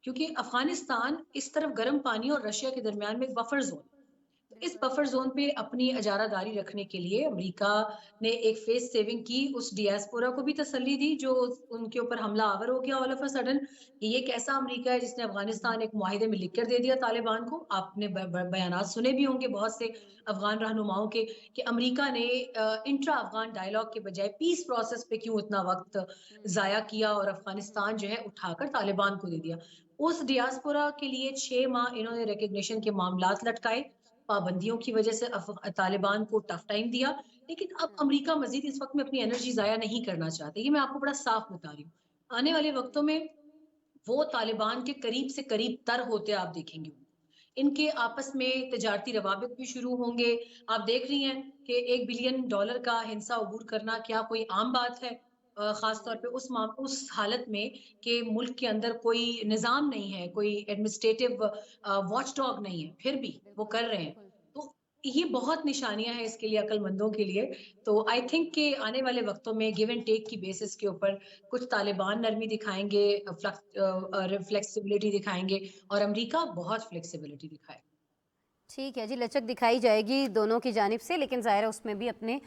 کیونکہ افغانستان اس طرف گرم پانی اور رشیا کے درمیان میں ایک بفر زون، اس بفر زون پہ اپنی اجارہ داری رکھنے کے لیے امریکہ نے ایک فیس سیونگ کی، اس ڈیاسپورا کو بھی تسلی دی جو ان کے اوپر حملہ آور ہو گیا آل آف اے سڈن. یہ ایک ایسا امریکہ ہے جس نے افغانستان ایک معاہدے میں لکھ کر دے دیا طالبان کو. آپ نے بیانات سنے بھی ہوں گے بہت سے افغان رہنماؤں کے کہ امریکہ نے انٹرا افغان ڈائلاگ کے بجائے پیس پروسیس پہ کیوں اتنا وقت ضائع کیا اور افغانستان جو ہے اٹھا کر طالبان کو دے دیا. اس ڈیاسپورا کے لیے 6 ماہ انہوں نے ریکگنیشن کے معاملات لٹکائے، پابندیوں کی وجہ سے طالبان کو ٹف ٹائم دیا، لیکن اب امریکہ مزید اس وقت میں اپنی انرجی ضائع نہیں کرنا چاہتے. یہ میں آپ کو بڑا صاف بتا رہی ہوں. آنے والے وقتوں میں وہ طالبان کے قریب سے قریب تر ہوتے آپ دیکھیں گے، ان کے آپس میں تجارتی روابط بھی شروع ہوں گے. آپ دیکھ رہی ہیں کہ $1 بلین کا ہنسا عبور کرنا کیا کوئی عام بات ہے، خاص طور پہ اس حالت میں کہ ملک کے اندر کوئی نظام نہیں ہے، کوئی ایڈمنسٹریٹو واچ ڈاگ نہیں ہے، پھر بھی وہ کر رہے ہیں. تو یہ بہت نشانیاں ہیں اس کے لیے عقل مندوں کے لیے. تو آئی تھنک کہ آنے والے وقتوں میں گیو اینڈ ٹیک کی بیسس کے اوپر کچھ طالبان نرمی دکھائیں گے، فلیکسیبلٹی دکھائیں گے، اور امریکہ بہت فلیکسیبلٹی دکھائے. ٹھیک ہے جی، لچک دکھائی جائے گی دونوں کی جانب سے، لیکن ظاہر ہے اس میں بھی اپنے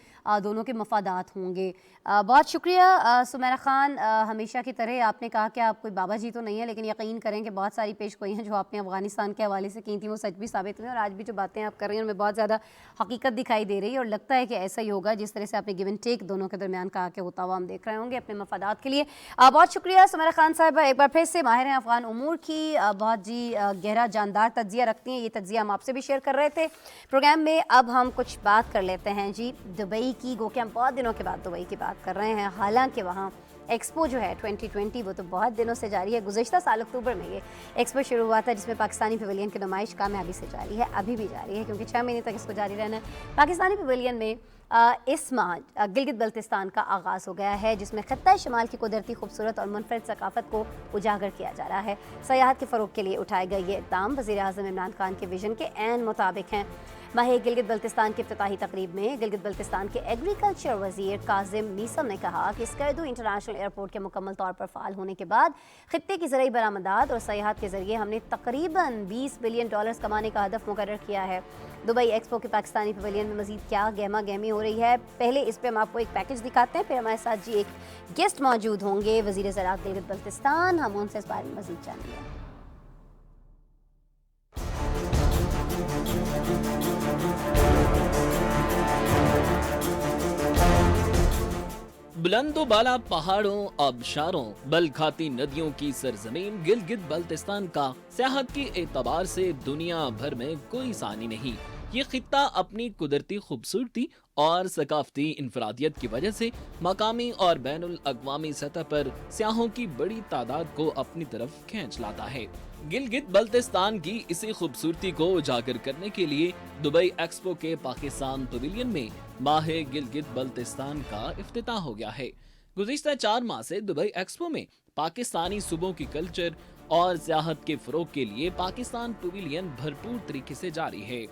دونوں کے مفادات ہوں گے. بہت شکریہ سمیرہ خان، ہمیشہ کی طرح آپ نے کہا کہ آپ کوئی بابا جی تو نہیں ہیں، لیکن یقین کریں کہ بہت ساری پیش گوئیاں جو آپ نے افغانستان کے حوالے سے کی تھیں وہ سچ بھی ثابت ہوئی، اور آج بھی جو باتیں آپ کر رہی ہیں ان میں بہت زیادہ حقیقت دکھائی دے رہی ہے، اور لگتا ہے کہ ایسا ہی ہوگا جس طرح سے آپ نے گیو اینڈ ٹیک دونوں کے درمیان کہا کہ ہوتا ہوا ہم دیکھ رہے ہوں گے اپنے مفادات کے لیے. بہت شکریہ سمیرہ خان صاحبہ، ایک بار پھر سے ماہر ہیں افغان امور کی، بہت جی گہرا جاندار تجزیہ رکھتی ہیں. یہ تجزیہ ہم آپ سے بھی شیئر کر رہے تھے پروگرام میں. اب ہم کچھ بات کر لیتے ہیں جی دبئی کی، گو کہ ہم بہت دنوں کے بعد دبئی کی بات کر رہے ہیں. حالانکہ وہاں ایکسپو جو ہے 2020 وہ تو بہت دنوں سے جاری ہے. گزشتہ سال اکتوبر میں یہ ایکسپو شروع ہوا تھا جس میں پاکستانی پیویلین کی نمائش کامیابی سے جاری ہے، ابھی بھی جاری ہے کیونکہ 6 مہینے تک اس کو جاری رہنا ہے. پاکستانی پیویلین میں اس ماہ گلگت بلتستان کا آغاز ہو گیا ہے جس میں خطہ شمال کی قدرتی خوبصورت اور منفرد ثقافت کو اجاگر کیا جا رہا ہے. سیاحت کے فروغ کے لیے اٹھائے گئے یہ اقدام وزیر اعظم عمران خان کے ویژن کے عین مطابق ہیں. माह गिलगित बल्तिस्तान की इफ्तिताही तकरीब में गिलगित बल्तिस्तान के एग्रीकल्चर वजीर काजिम मीसम ने कहा कि स्कर्दू इंटरनेशनल एयरपोर्ट के मुकम्मल तौर पर फ़ाल होने के बाद खित्ते की ज़रूरी बरामदात और सयाहत के ज़रिए हमने तकरीबन $20 बिलियन कमाने का हदफ मुकर्रर किया है। दुबई एक्सपो के पाकिस्तानी पवेलियन में मज़ीद क्या गहमा गहमी हो रही है, पहले इस पर हम आपको एक पैकेज दिखाते हैं, फिर हमारे साथ जी एक गेस्ट मौजूद होंगे, वज़ीर ज़राअत गिलगित बल्तिस्तान। हम उनसे इस बारे में मज़ीद जानेंगे। बुलंदो बाला पहाड़ों, आबशारों, बल खाती नदियों की सरजमीन गिलगित बल्तिस्तान का सियाहत के एतबार से दुनिया भर में कोई सानी नहीं। ये खित्ता अपनी कुदरती खूबसूरती और सकाफती इंफरादियत की वजह से मकामी और बैनुल अक़वामी सतह पर सियाहों की बड़ी तादाद को अपनी तरफ खींच लाता है। गिलगित बल्तिस्तान की इसी खूबसूरती को उजागर करने के लिए दुबई एक्सपो के पाकिस्तान पवेलियन में माह गिलगित बल्तिस्तान का इफ्तिताह हो गया है। गुज़िश्ता 4 माह से दुबई एक्सपो में पाकिस्तानी सूबों की कल्चर और सियाहत के फरोग के लिए पाकिस्तान पवेलियन भरपूर तरीके से जारी है।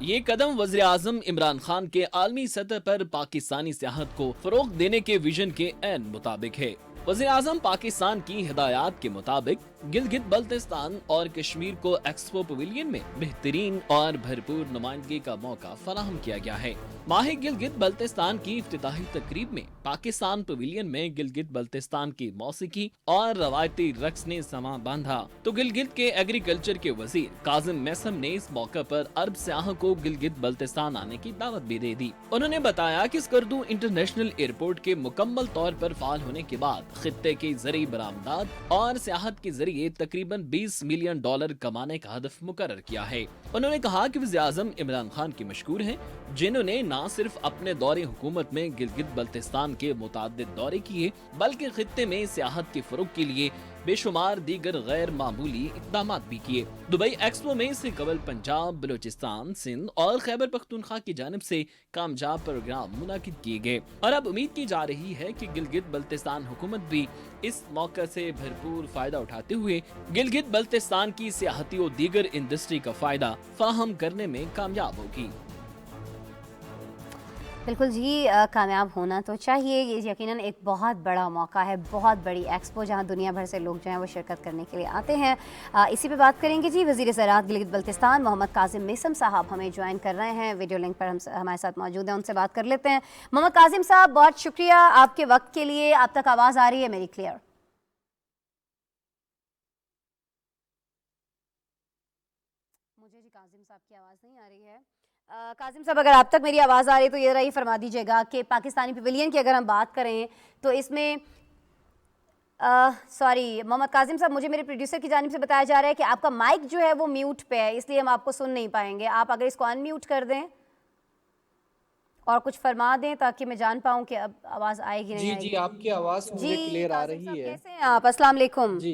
ये कदम वज़ीर आज़म इमरान खान के आलमी सतह पर पाकिस्तानी सियाहत को फरोग देने के विजन के ऐन मुताबिक है। वज़ीर आज़म पाकिस्तान की हिदायत के मुताबिक गिलगित बल्तिस्तान और कश्मीर को एक्सपो पवेलियन में बेहतरीन और भरपूर नुमाइंदगी का मौका फराहम किया गया है। माह गिलगित बल्तिस्तान की इफ्तिताही तकरीब में पाकिस्तान पवेलियन में गिलगित बल्तिस्तान की मौसीकी और रवायती रक्स ने समा बांधा तो गिलगित के एग्रीकल्चर के वजीर काजिम मीसम ने इस मौके पर अरब सियाह को गिलगित बल्तिस्तान आने की दावत भी दे दी। उन्होंने बताया कि स्कर्दू इंटरनेशनल एयरपोर्ट के मुकम्मल तौर पर फाल होने के बाद खित्ते की ज़रूरी बरामदात और सियाहत के जरिए तकरीबन $20 मिलियन कमाने का हदफ मुकर्रर किया है। उन्होंने कहा कि वज़ीर आज़म इमरान खान की मशकूर हैं, जिन्होंने न सिर्फ अपने दौरे हुकूमत में गिलगित बल्तिस्तान के मुताद्दिद दौरे किए बल्कि खित्ते में सियाहत के फरोग के लिए बेशुमार दीगर गैर मामूली इक़दामात भी किए। दुबई एक्सपो में इससे कबल पंजाब, बलूचिस्तान, सिंध और खैबर पख्तूनख्वा की जानिब से कामयाब प्रोग्राम मुनाकिद किए गए और अब उम्मीद की जा रही है कि गिलगित बल्तिस्तान हुकूमत भी इस मौके से भरपूर फायदा उठाते हुए गिलगित बल्तिस्तान की सियाहती और दीगर इंडस्ट्री का फायदा फराहम करने में कामयाब होगी। बिल्कुल जी, कामयाब होना तो चाहिए। ये यकीनन एक बहुत बड़ा मौका है, बहुत बड़ी एक्सपो जहां दुनिया भर से लोग जो हैं वो शिरकत करने के लिए आते हैं। इसी पे बात करेंगे जी। वज़ीर ज़राअत गिलगित बल्तिस्तान मोहम्मद काजिम मीसम साहब हमें ज्वाइन कर रहे हैं, वीडियो लिंक पर हमारे साथ मौजूद हैं, उनसे बात कर लेते हैं। मोहम्मद काजिम साहब, बहुत शुक्रिया आपके वक्त के लिए। आप तक आवाज़ आ रही है मेरी क्लियर? मुझे जी काजिम साहब की आवाज़ नहीं आ रही है। काजिम साहब, अगर आप तक मेरी आवाज़ आ रही है तो ये रही फरमा दीजिएगा कि पाकिस्तानी पवेलियन की अगर हम बात करें तो इसमें सॉरी मोहम्मद काजिम साहब, मुझे मेरे प्रोड्यूसर की जानिब से बताया जा रहा है कि आपका माइक जो है वो म्यूट पे है, इसलिए हम आपको सुन नहीं पाएंगे। आप अगर इसको अनम्यूट कर दें और कुछ फरमा दें ताकि मैं जान पाऊँ कि अब आवाज़ आएगी नहीं आएगी। जी, आपकी आवाज़ मुझे क्लियर आ रही है। कैसे हैं आप? अस्सलाम वालेकुम। जी,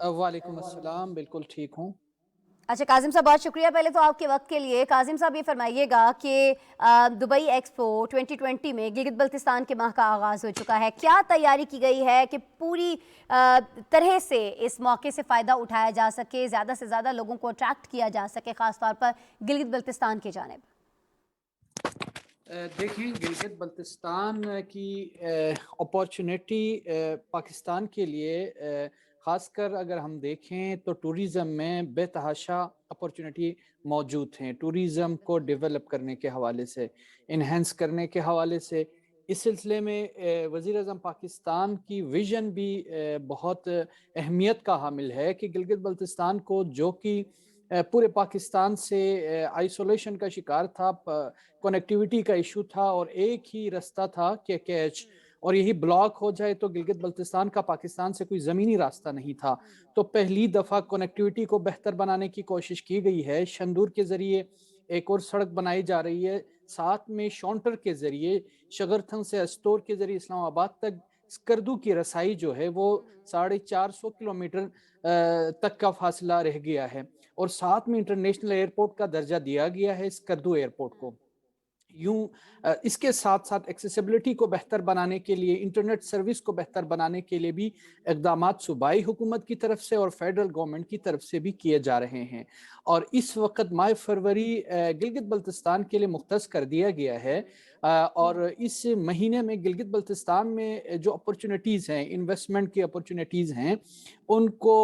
वालेकुम अस्सलाम, बिल्कुल ठीक हूँ। अच्छा काजिम साहब, बहुत शुक्रिया पहले तो आपके वक्त के लिए। काजिम साहब, ये फरमाइएगा कि दुबई एक्सपो 2020 में गिलगित बल्तिस्तान के माह का आगाज़ हो चुका है, क्या तैयारी की गई है कि पूरी तरह से इस मौके से फ़ायदा उठाया जा सके, ज़्यादा से ज़्यादा लोगों को अट्रैक्ट किया जा सके, ख़ास तौर पर गिलगित बल्तिस्तान की जानिब? देखें, गिलगित बल्तिस्तान की अपॉर्चुनिटी पाकिस्तान के लिए ख़ासकर अगर हम देखें तो टूरिज़म में बेतहाशा अपॉर्चुनिटी मौजूद हैं। टूरिज़म को डेवलप करने के हवाले से, इन्हेंस करने के हवाले से, इस सिलसिले में वज़ीर आज़म पाकिस्तान की विज़न भी बहुत अहमियत का हामिल है कि गिलगित बल्तिस्तान को, जो कि पूरे पाकिस्तान से आइसोलेशन का शिकार था, कनेक्टिविटी का इशू था और एक ही रास्ता था KKH, और यही ब्लॉक हो जाए तो गिलगित बल्तिस्तान का पाकिस्तान से कोई ज़मीनी रास्ता नहीं था। तो पहली दफ़ा कनेक्टिविटी को बेहतर बनाने की कोशिश की गई है। शंदूर के ज़रिए एक और सड़क बनाई जा रही है, साथ में शॉन्टर के ज़रिए शगरथन से अस्तोर के ज़रिए इस्लामाबाद तक स्कर्दू की रसाई जो है वो 450 किलोमीटर तक का फासला रह गया है और साथ में इंटरनेशनल एयरपोर्ट का दर्जा दिया गया है स्कर्दू एयरपोर्ट को। इसके साथ साथ एक्सेसिबिलिटी को बेहतर बनाने के लिए, इंटरनेट सर्विस को बेहतर बनाने के लिए भी इक़दामात सूबाई हुकूमत की तरफ से और फेडरल गवर्नमेंट की तरफ से भी किए जा रहे हैं। और इस वक्त माह फरवरी गिलगित बल्तिस्तान के लिए मुख्तस कर दिया गया है, और इस महीने में गिलगित बल्तिस्तान में जो अपॉर्चुनिटीज़ हैं, इन्वेस्टमेंट की अपॉर्चुनिटीज़ हैं, उनको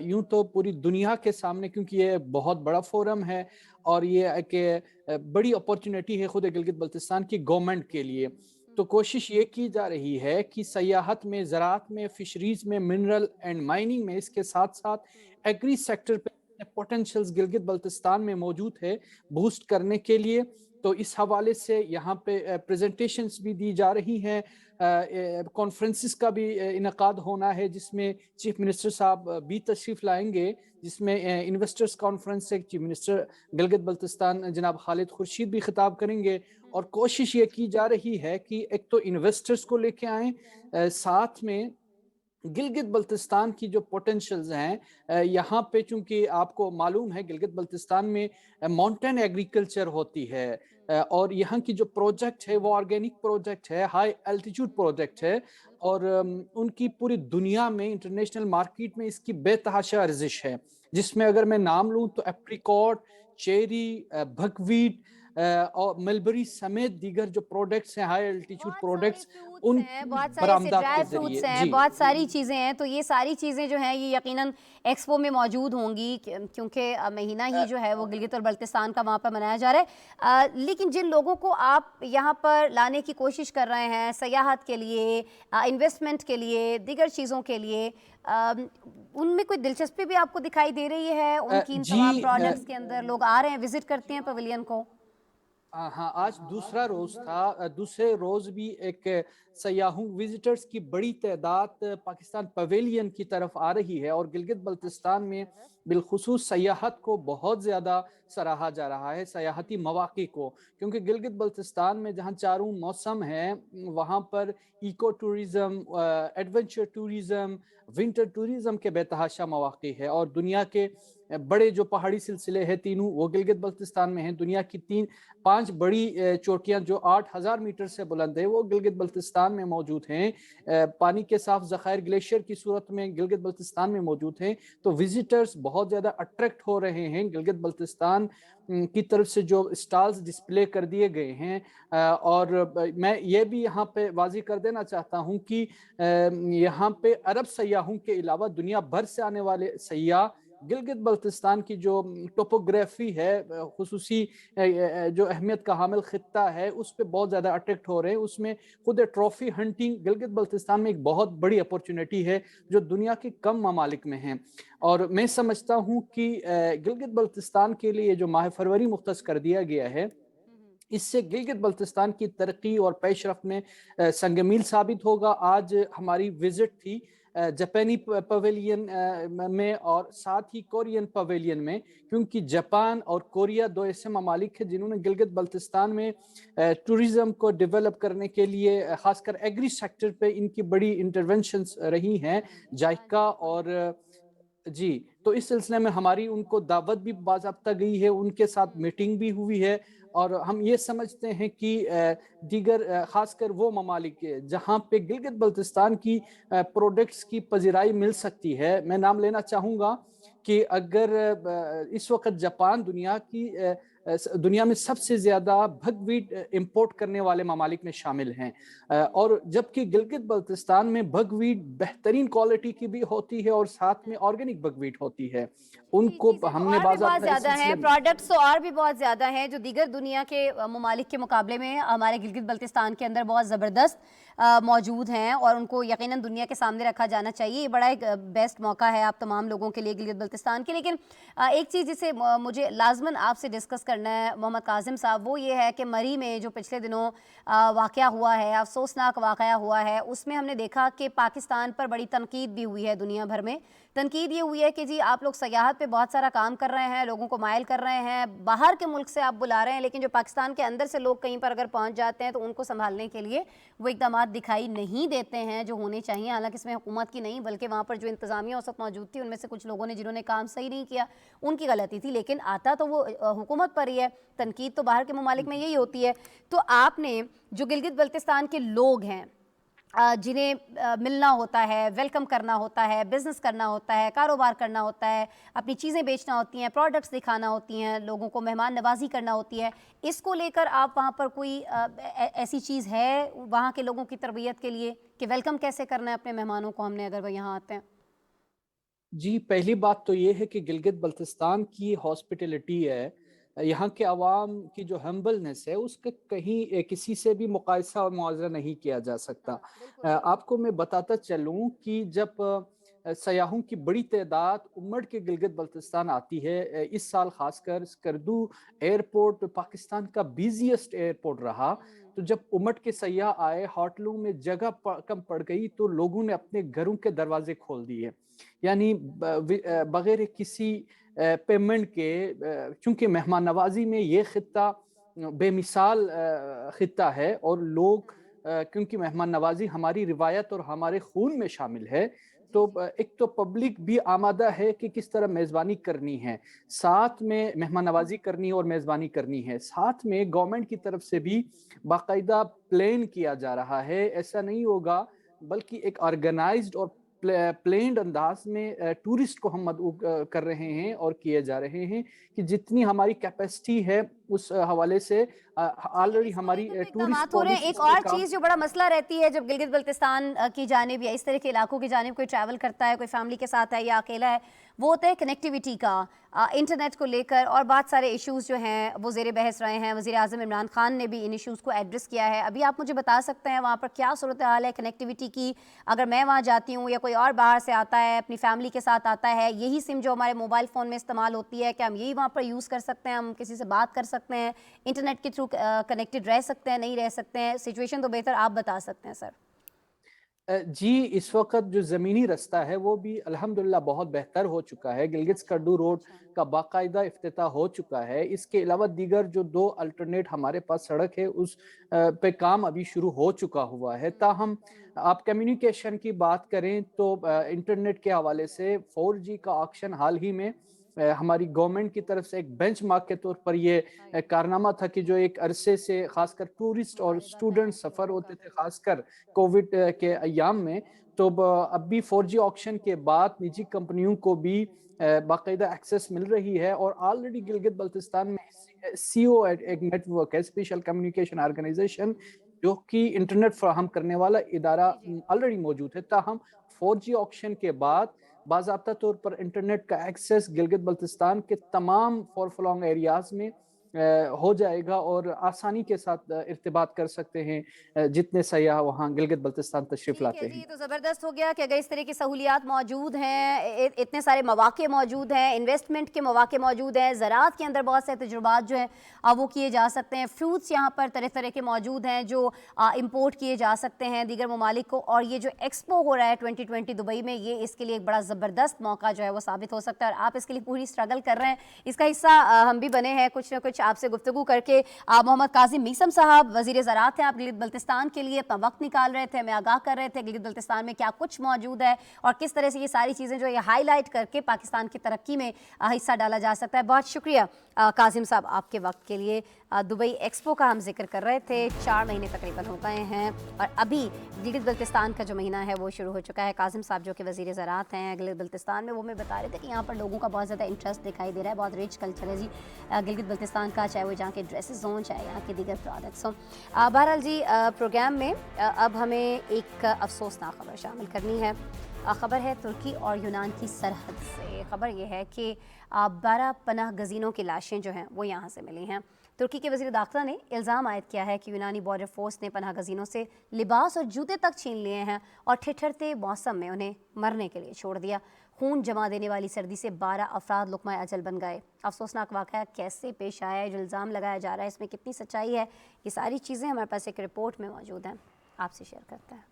यूं तो पूरी दुनिया के सामने, क्योंकि ये बहुत बड़ा फोरम है और ये कि बड़ी अपॉर्चुनिटी है खुद गिलगित बल्तिस्तान की गवर्नमेंट के लिए, तो कोशिश ये की जा रही है कि सयाहत में, ज़राअत में, फिशरीज़ में, मिनरल एंड माइनिंग में, इसके साथ साथ एग्री सेक्टर पे पोटेंशियल्स गिलगित बल्तिस्तान में मौजूद है बूस्ट करने के लिए। तो इस हवाले से यहाँ पे प्रेजेंटेशंस भी दी जा रही हैं, कॉन्फ्रेंसेस का भी इनकाद होना है जिसमें चीफ मिनिस्टर साहब भी तशरीफ़ लाएंगे, जिसमें इन्वेस्टर्स कॉन्फ्रेंस से चीफ मिनिस्टर गिलगित बल्तिस्तान जनाब खालिद खुर्शीद भी खिताब करेंगे। और कोशिश ये की जा रही है कि एक तो इन्वेस्टर्स को लेके आएँ, साथ में गिलगित बल्तिस्तान की जो पोटेंशियल्स हैं, यहाँ पे चूंकि आपको मालूम है गिलगित बल्तिस्तान में माउंटेन एग्रीकल्चर होती है, और यहाँ की जो प्रोजेक्ट है वो ऑर्गेनिक प्रोजेक्ट है, हाई एल्टीट्यूड प्रोजेक्ट है, और उनकी पूरी दुनिया में, इंटरनेशनल मार्केट में इसकी बेतहाशा अर्जिश है, जिसमें अगर मैं नाम लूँ तो एप्रिकॉट, चेरी, बकवीट और मलबरी समेत दीगर जो प्रोडक्ट्स हैं, हाई एल्टीट्यूड प्रोडक्ट्स, उन बहुत सारे बरामदात ड्राई के फ्रूट्स जरिए हैं, बहुत सारी चीज़ें हैं। तो ये सारी चीज़ें जो हैं ये यकीनन एक्सपो में मौजूद होंगी, क्योंकि महीना ही जो है वो गिलगित और बल्तिस्तान का वहाँ पर मनाया जा रहा है। लेकिन जिन लोगों को आप यहाँ पर लाने की कोशिश कर रहे हैं सयाहत के लिए, इन्वेस्टमेंट के लिए, दीगर चीज़ों के लिए, उनमें कोई दिलचस्पी भी आपको दिखाई दे रही है? उनकी इन तमाम प्रोडक्ट्स के अंदर लोग आ रहे हैं, विजिट करते हैं पवेलियन को? हाँ, आज दूसरा रोज था। दूसरे रोज भी एक सयाहों विजिटर्स की बड़ी तादाद पाकिस्तान पवेलियन की तरफ आ रही है, और गिलगित बल्तिस्तान में बिलखुसूस सयाहत को बहुत ज़्यादा सराहा जा रहा है, सयाहती मौक़े को, क्योंकि गिलगित बल्तिस्तान में जहाँ चारों मौसम हैं, वहाँ पर eco tourism, adventure tourism, winter tourism के बेतहाशा मौक़े है। और दुनिया के बड़े जो पहाड़ी सिलसिले हैं तीनों, वो गिलगित बल्तिस्तान में हैं। दुनिया की 5 बड़ी चोटियां जो 8000 मीटर से बुलंद है, वो गिलगित बल्तिस्तान में मौजूद हैं। पानी के साफ ज़खायर ग्लेशियर की सूरत में गिलगित बल्तिस्तान में मौजूद हैं। तो विजिटर्स बहुत ज़्यादा अट्रैक्ट हो रहे हैं गिलगित बल्तिस्तान की तरफ से जो स्टॉल्स डिस्प्ले कर दिए गए हैं। और मैं ये भी यहाँ पे वाज़ी कर देना चाहता हूँ कि यहाँ पे अरब सयाहों के अलावा दुनिया भर से आने वाले सयाह गिलगित बल्तिस्तान की जो टोपोग्राफी है, खुसूसी जो अहमियत का हामिल खित्ता है, उस पर बहुत ज़्यादा अट्रैक्ट हो रहे हैं। उसमें खुद ट्रॉफी हंटिंग गिलगित बल्तिस्तान में एक बहुत बड़ी अपॉर्चुनिटी है जो दुनिया के कम ममालिक में है। और मैं समझता हूँ कि गिलगित बल्तिस्तान के लिए जो माह फरवरी मुख्तस कर दिया गया है, इससे गिलगित बल्तिस्तान की तरक्की और पेशरफ्त में संगमील साबित होगा। आज हमारी विजिट थी जापानी पवेलियन में और साथ ही कोरियन पवेलियन में, क्योंकि जापान और कोरिया दो ऐसे ममालिक हैं जिन्होंने गिलगित बल्तिस्तान में टूरिज़म को डेवलप करने के लिए, ख़ासकर एग्री सेक्टर पे इनकी बड़ी इंटरवेंशंस रही हैं, जायका और जी। तो इस सिलसिले में हमारी उनको दावत भी बाज़ाब्ता गई है, उनके साथ मीटिंग भी हुई है, और हम ये समझते हैं कि दीगर ख़ासकर वो ममालिक जहाँ पे गिलगित बल्तिस्तान की प्रोडक्ट्स की पज़ीराई मिल सकती है। मैं नाम लेना चाहूँगा कि अगर इस वक्त जापान दुनिया में सबसे ज़्यादा बकवीट इंपोर्ट करने वाले ममालिक में शामिल हैं, और जबकि गिलगित बल्तिस्तान में बकवीट बेहतरीन क्वालिटी की भी होती है और साथ में ऑर्गेनिक बकवीट होती है। उनको हमने बहुत ज़्यादा हैं, प्रोडक्ट्स तो और भी बहुत ज़्यादा हैं जो दीगर दुनिया के ममालिक के मुकाबले में हमारे गिलगित बल्तिस्तान के अंदर बहुत ज़बरदस्त मौजूद हैं, और उनको यकीनन दुनिया के सामने रखा जाना चाहिए। ये बड़ा एक बेस्ट मौका है आप तमाम लोगों के लिए गिलगित बल्तिस्तान के। लेकिन एक चीज़ जिसे मुझे लाजमन आपसे डिस्कस करना है मोहम्मद कासिम साहब, वो ये है कि मरी में जो पिछले दिनों वाक़या हुआ है, अफसोसनाक वाक़या हुआ है, उसमें हमने देखा कि पाकिस्तान पर बड़ी तनकीद भी हुई है। दुनिया भर में तनकीद ये हुई है कि जी आप लोग सयाहत पे बहुत सारा काम कर रहे हैं, लोगों को मायल कर रहे हैं, बाहर के मुल्क से आप बुला रहे हैं, लेकिन जो पाकिस्तान के अंदर से लोग कहीं पर अगर पहुंच जाते हैं तो उनको संभालने के लिए वो इकदाम दिखाई नहीं देते हैं जो होने चाहिए। हालांकि इसमें हुकूमत की नहीं बल्कि वहाँ पर जो इंतज़ामिया उस वक्त मौजूद थी उनमें से कुछ लोगों ने जिन्होंने काम सही नहीं किया, उनकी गलती थी, लेकिन आता तो वो हुकूमत पर پر ہی ہے, تنقید تو باہر کے ممالک میں یہی ہوتی ہے. تو آپ نے جو گلگت بلتستان کے لوگ ہیں جنہیں ملنا ہوتا ہے, ویلکم کرنا ہوتا ہے, بزنس کرنا ہوتا ہے, کاروبار کرنا ہوتا ہے, اپنی چیزیں بیچنا ہوتی ہیں, پروڈکٹس دکھانا ہوتی ہیں, لوگوں کو مہمان نوازی کرنا ہوتی ہے, اس کو لے کر آپ وہاں پر کوئی ایسی چیز ہے وہاں کے لوگوں کی تربیت کے لیے کہ ویلکم کیسے کرنا ہے اپنے مہمانوں کو ہم نے اگر وہ یہاں آتے ہیں؟ جی, پہلی بات تو یہ ہے کہ گلگت بلتستان کی ہاسپٹیلٹی ہے, یہاں کے عوام کی جو ہمبلنس ہے اس کے کہیں کسی سے بھی مقایسہ اور موازنہ نہیں کیا جا سکتا. آپ کو میں بتاتا چلوں کہ جب سیاحوں کی بڑی تعداد امڑ کے گلگت بلتستان آتی ہے, اس سال خاص کر اسکردو ایئرپورٹ پاکستان کا بیزیسٹ ایئرپورٹ رہا, تو جب امٹ کے سیاح آئے, ہوٹلوں میں جگہ کم پڑ گئی تو لوگوں نے اپنے گھروں کے دروازے کھول دیے, یعنی بغیر کسی پیمنٹ کے, چونکہ مہمان نوازی میں یہ خطہ بے مثال خطہ ہے, اور لوگ کیونکہ مہمان نوازی ہماری روایت اور ہمارے خون میں شامل ہے, تو ایک تو پبلک بھی آمادہ ہے کہ کس طرح میزبانی کرنی ہے, ساتھ میں مہمان نوازی کرنی اور میزبانی کرنی ہے, ساتھ میں گورنمنٹ کی طرف سے بھی باقاعدہ پلان کیا جا رہا ہے. ایسا نہیں ہوگا بلکہ ایک آرگنائزڈ اور پلینڈ انداز میں ٹورسٹ کو ہم مدعو کر رہے ہیں اور کیے جا رہے ہیں کہ جتنی ہماری کیپیسٹی ہے اس حوالے سے آلریڈی ہماری ٹورسٹ ہو رہے ہیں. ایک اور چیز جو بڑا مسئلہ رہتی ہے جب گلگت بلتستان کی جانب یا اس طرح کے علاقوں کی جانب کوئی ٹریول کرتا ہے, کوئی فیملی کے ساتھ ہے یا اکیلا ہے, وہ ہوتا ہے کنیکٹیویٹی کا, انٹرنیٹ کو لے کر, اور بہت سارے ایشوز جو ہیں وہ زیر بحث رہے ہیں. وزیر اعظم عمران خان نے بھی ان ایشوز کو ایڈریس کیا ہے. ابھی آپ مجھے بتا سکتے ہیں وہاں پر کیا صورتحال ہے کنیکٹیویٹی کی؟ اگر میں وہاں جاتی ہوں یا کوئی اور باہر سے آتا ہے اپنی فیملی کے ساتھ آتا ہے, یہی سم جو ہمارے موبائل فون میں استعمال ہوتی ہے, کیا ہم یہی وہاں پر یوز کر سکتے ہیں, ہم کسی سے بات کر سکتے ہیں, انٹرنیٹ کے تھرو کنیکٹڈ رہ سکتے ہیں, نہیں رہ سکتے ہیں؟ سچویشن تو بہتر آپ بتا سکتے ہیں سر. جی, اس وقت جو زمینی رستہ ہے وہ بھی الحمدللہ بہت بہتر ہو چکا ہے. گلگت اسکردو روڈ کا باقاعدہ افتتاح ہو چکا ہے. اس کے علاوہ دیگر جو 2 الٹرنیٹ ہمارے پاس سڑک ہے اس پہ کام ابھی شروع ہو چکا ہوا ہے. تاہم آپ کمیونیکیشن کی بات کریں تو انٹرنیٹ کے حوالے سے 4G کا آکشن حال ہی میں ہماری گورنمنٹ کی طرف سے ایک بینچ مارک کے طور پر یہ کارنامہ تھا کہ جو ایک عرصے سے خاص کر ٹورسٹ اور اسٹوڈنٹ سفر ہوتے تھے خاص کر کووڈ کے ایام میں, تو اب بھی 4G آکشن کے بعد نجی کمپنیوں کو بھی باقاعدہ ایکسس مل رہی ہے. اور آلریڈی گلگت بلتستان میں CO ایک نیٹ ورک ہے, اسپیشل کمیونیکیشن آرگنائزیشن, جو کہ انٹرنیٹ فراہم کرنے والا ادارہ آلریڈی موجود ہے. تاہم 4G آکشن کے بعد باضابطہ طور پر انٹرنیٹ کا ایکسس گلگت بلتستان کے تمام فار فلانگ ایریاز میں ہو جائے گا, اور آسانی کے ساتھ ارتباط کر سکتے ہیں جتنے سیاح وہاں گلگت بلتستان تشریف لاتے ہیں. تو زبردست ہو گیا کہ اگر اس طرح کی سہولیات موجود ہیں, اتنے سارے مواقع موجود ہیں, انویسٹمنٹ کے مواقع موجود ہیں, زراعت کے اندر بہت سے تجربات جو ہیں وہ کیے جا سکتے ہیں, فروٹس یہاں پر طرح طرح کے موجود ہیں جو امپورٹ کیے جا سکتے ہیں دیگر ممالک کو, اور یہ جو ایکسپو ہو رہا ہے 2020 دبئی میں, یہ اس کے لیے ایک بڑا زبردست موقع جو ہے وہ ثابت ہو سکتا ہے, اور آپ اس کے لیے پوری اسٹرگل کر رہے ہیں. اس کا حصہ ہم بھی بنے ہیں کچھ نہ کچھ آپ سے گفتگو کر کے. محمد کاظم میثم صاحب وزیر زراعت ہیں, آپ گلگت بلتستان کے لیے اپنا وقت نکال رہے تھے, ہمیں آگاہ کر رہے تھے گلگت بلتستان میں کیا کچھ موجود ہے اور کس طرح سے یہ ساری چیزیں جو یہ ہائی لائٹ کر کے پاکستان کی ترقی میں حصہ ڈالا جا سکتا ہے. بہت شکریہ کاظم صاحب آپ کے وقت کے لیے. دبئی ایکسپو کا ہم ذکر کر رہے تھے, 4 مہینے تقریباً ہو گئے ہیں اور ابھی گلگت بلتستان کا جو مہینہ ہے وہ شروع ہو چکا ہے. کاظم صاحب جو کہ وزیر زراعت ہیں گلگت بلتستان میں, وہ میں بتا رہے تھے کہ یہاں پر لوگوں کا بہت زیادہ انٹرسٹ دکھائی دے رہا ہے, بہت ریچ کلچر ہے جی گلگت بلتستان کا, چاہے وہ جہاں کے ڈریسز ہوں چاہے یہاں کے دیگر پروڈکٹس ہوں. بہرحال جی پروگرام میں اب ہمیں ایک افسوسناک خبر شامل کرنی ہے. خبر ہے ترکی اور یونان کی سرحد سے. خبر یہ ہے کہ 12 پناہ گزینوں کی لاشیں جو ہیں وہ یہاں سے ملی ہیں. ترکی کے وزیر داخلہ نے الزام عائد کیا ہے کہ یونانی بارڈر فورس نے پناہ گزینوں سے لباس اور جوتے تک چھین لیے ہیں اور ٹھٹھرتے موسم میں انہیں مرنے کے لیے چھوڑ دیا. خون جما دینے والی سردی سے 12 افراد لقمہ اجل بن گئے. افسوسناک واقعہ کیسے پیش آیا ہے, جو الزام لگایا جا رہا ہے اس میں کتنی سچائی ہے, یہ ساری چیزیں ہمارے پاس ایک رپورٹ میں موجود ہیں, آپ سے شیئر کرتے ہیں.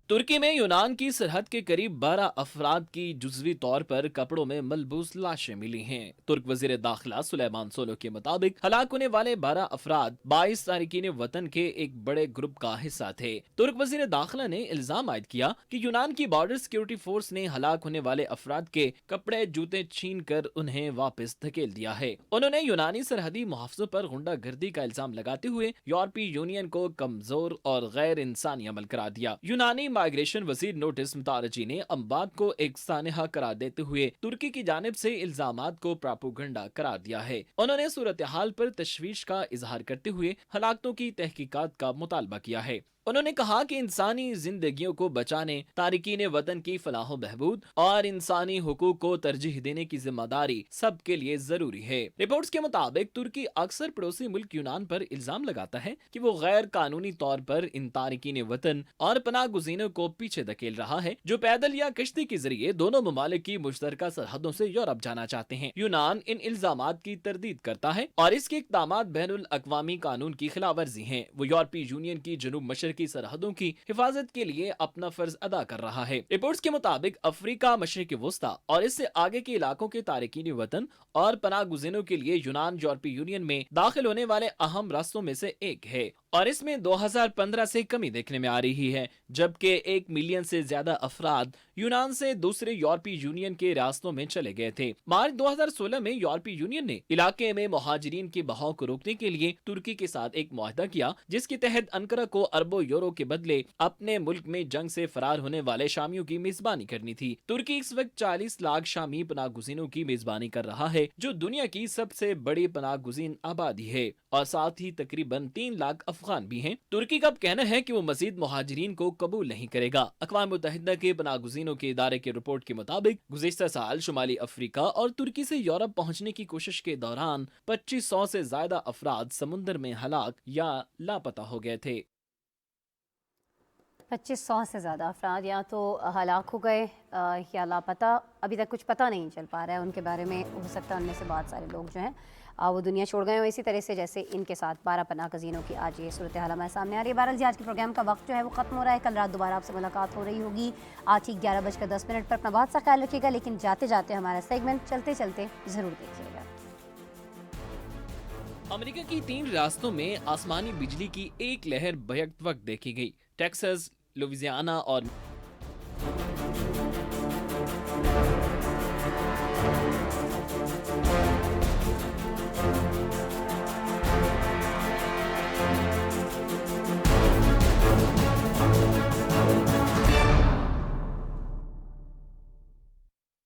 तुर्की में यूनान की सरहद के करीब 12 अफराद की जुज़वी तौर पर कपड़ों में मलबूस लाशें मिली हैं। तुर्क वजीर दाखिला सुलेमान सोलो के मुताबिक हलाक होने वाले 12 अफराद 22 तारिकीन वतन के एक बड़े ग्रुप का हिस्सा थे। तुर्क वजीर दाखिला ने इल्जाम आयद किया कि यूनान की बॉर्डर सिक्योरिटी फोर्स ने हलाक होने वाले अफराद के कपड़े जूते छीन कर उन्हें वापस धकेल दिया है। उन्होंने यूनानी सरहदी मुहाफजों पर गुंडागर्दी का इल्जाम लगाते हुए यूरोपीय यूनियन को कमजोर और गैर इंसानी अमल करार दिया। यूनानी माइग्रेशन वजीर नोटिस मुतारजी ने अम्बाद को एक सानहा करार देते हुए तुर्की की जानिब से इल्जामात को प्रोपेगेंडा करार दिया है। उन्होंने सूरत हाल पर तशवीश का इजहार करते हुए हलाकतों की तहकीकात का मुतालबा किया है। उन्होंने कहा कि इंसानी जिंदगियों को बचाने, तारिकीन वतन की फलाह बहबूद और इंसानी हुकूक को तरजीह देने की जिम्मेदारी सबके लिए जरूरी है। रिपोर्ट्स के मुताबिक तुर्की अक्सर पड़ोसी मुल्क यूनान पर इल्जाम लगाता है कि वो गैर कानूनी तौर पर इन तारिकीन वतन और पनाह गुज़ीनों को पीछे धकेल रहा है, जो पैदल या किश्ती के जरिए दोनों ममालिक की मुश्तरका सरहदों से यूरोप जाना चाहते हैं। यूनान इन इल्जामात की तरदीद करता है और इसके इक़दामात बैनुल अक़वामी कानून की खिलाफ वर्जी हैं। वो यूरोपीय यूनियन की जनूब मशरक़ी की सरहदों की हिफाजत के लिए अपना फर्ज अदा कर रहा है। रिपोर्ट्स के मुताबिक अफ्रीका, मशरिक़ वुस्ता और इससे आगे के इलाकों के तारिकीन वतन और पनाह गुज़ीनों के लिए यूनान यूरोपीय यूनियन में दाखिल होने वाले अहम रास्तों में से एक है और इसमें 2015 से कमी देखने में आ रही है, जबकि 1 मिलियन से ज्यादा अफराद यूनान से दूसरे यूरोपीय यूनियन के रास्तों में चले गए थे। मार्च 2016 में यूरोपीय यूनियन ने इलाके में मुहाजिरीन के बहाव को रोकने के लिए तुर्की के साथ एक मुआहदा किया, जिसके तहत अंकारा को अरबों यूरो के बदले अपने मुल्क में जंग से फरार होने वाले शामियों की मेजबानी करनी थी। तुर्की इस वक्त 40 लाख शामी पनाह गुज़ीनों की मेजबानी कर रहा है, जो दुनिया की सबसे बड़ी पनाह गुज़ीन आबादी है और साथ ही तकरीबन 3 लाख अफगान भी हैं। तुर्की का कहना है कि वो मजीद मुहाजिरीन को कबूल नहीं करेगा। अक़वाम मुत्तहिदा के पनाह गुज़ीनों के इदारे की रिपोर्ट के मुताबिक गुज़िश्ता साल शुमाली अफ्रीका और तुर्की से यूरोप पहुंचने की कोशिश के दौरान 2500 से ज्यादा अफराद समुद्र में हलाक या लापता हो गए थे। 2500 से ज़्यादा अफराद या तो हलाक हो गए या लापता, अभी तक कुछ पता नहीं चल पा रहा है उनके बारे में। हो सकता है उनमें से बहुत सारे लोग जो हैं वो दुनिया छोड़ गए हो, इसी तरह से जैसे इनके साथ 12 पनाह गज़ीनों की आज ये सूरत हाल हमारे सामने आ रही है। बहरहाल जी, आज के प्रोग्राम का वक्त जो है वो ख़त्म हो रहा है। कल रात दोबारा आपसे मुलाकात हो रही होगी आज ठीक 11:10 पर। अपना बहुत सा ख्याल रखिएगा, लेकिन जाते जाते हमारा सेगमेंट चलते चलते ज़रूर देखिएगा। अमेरिका की 3 रियासतों में आसमानी बिजली की एक लहर बैक वक्त देखी गई। टेक्सास, लुइसियाना और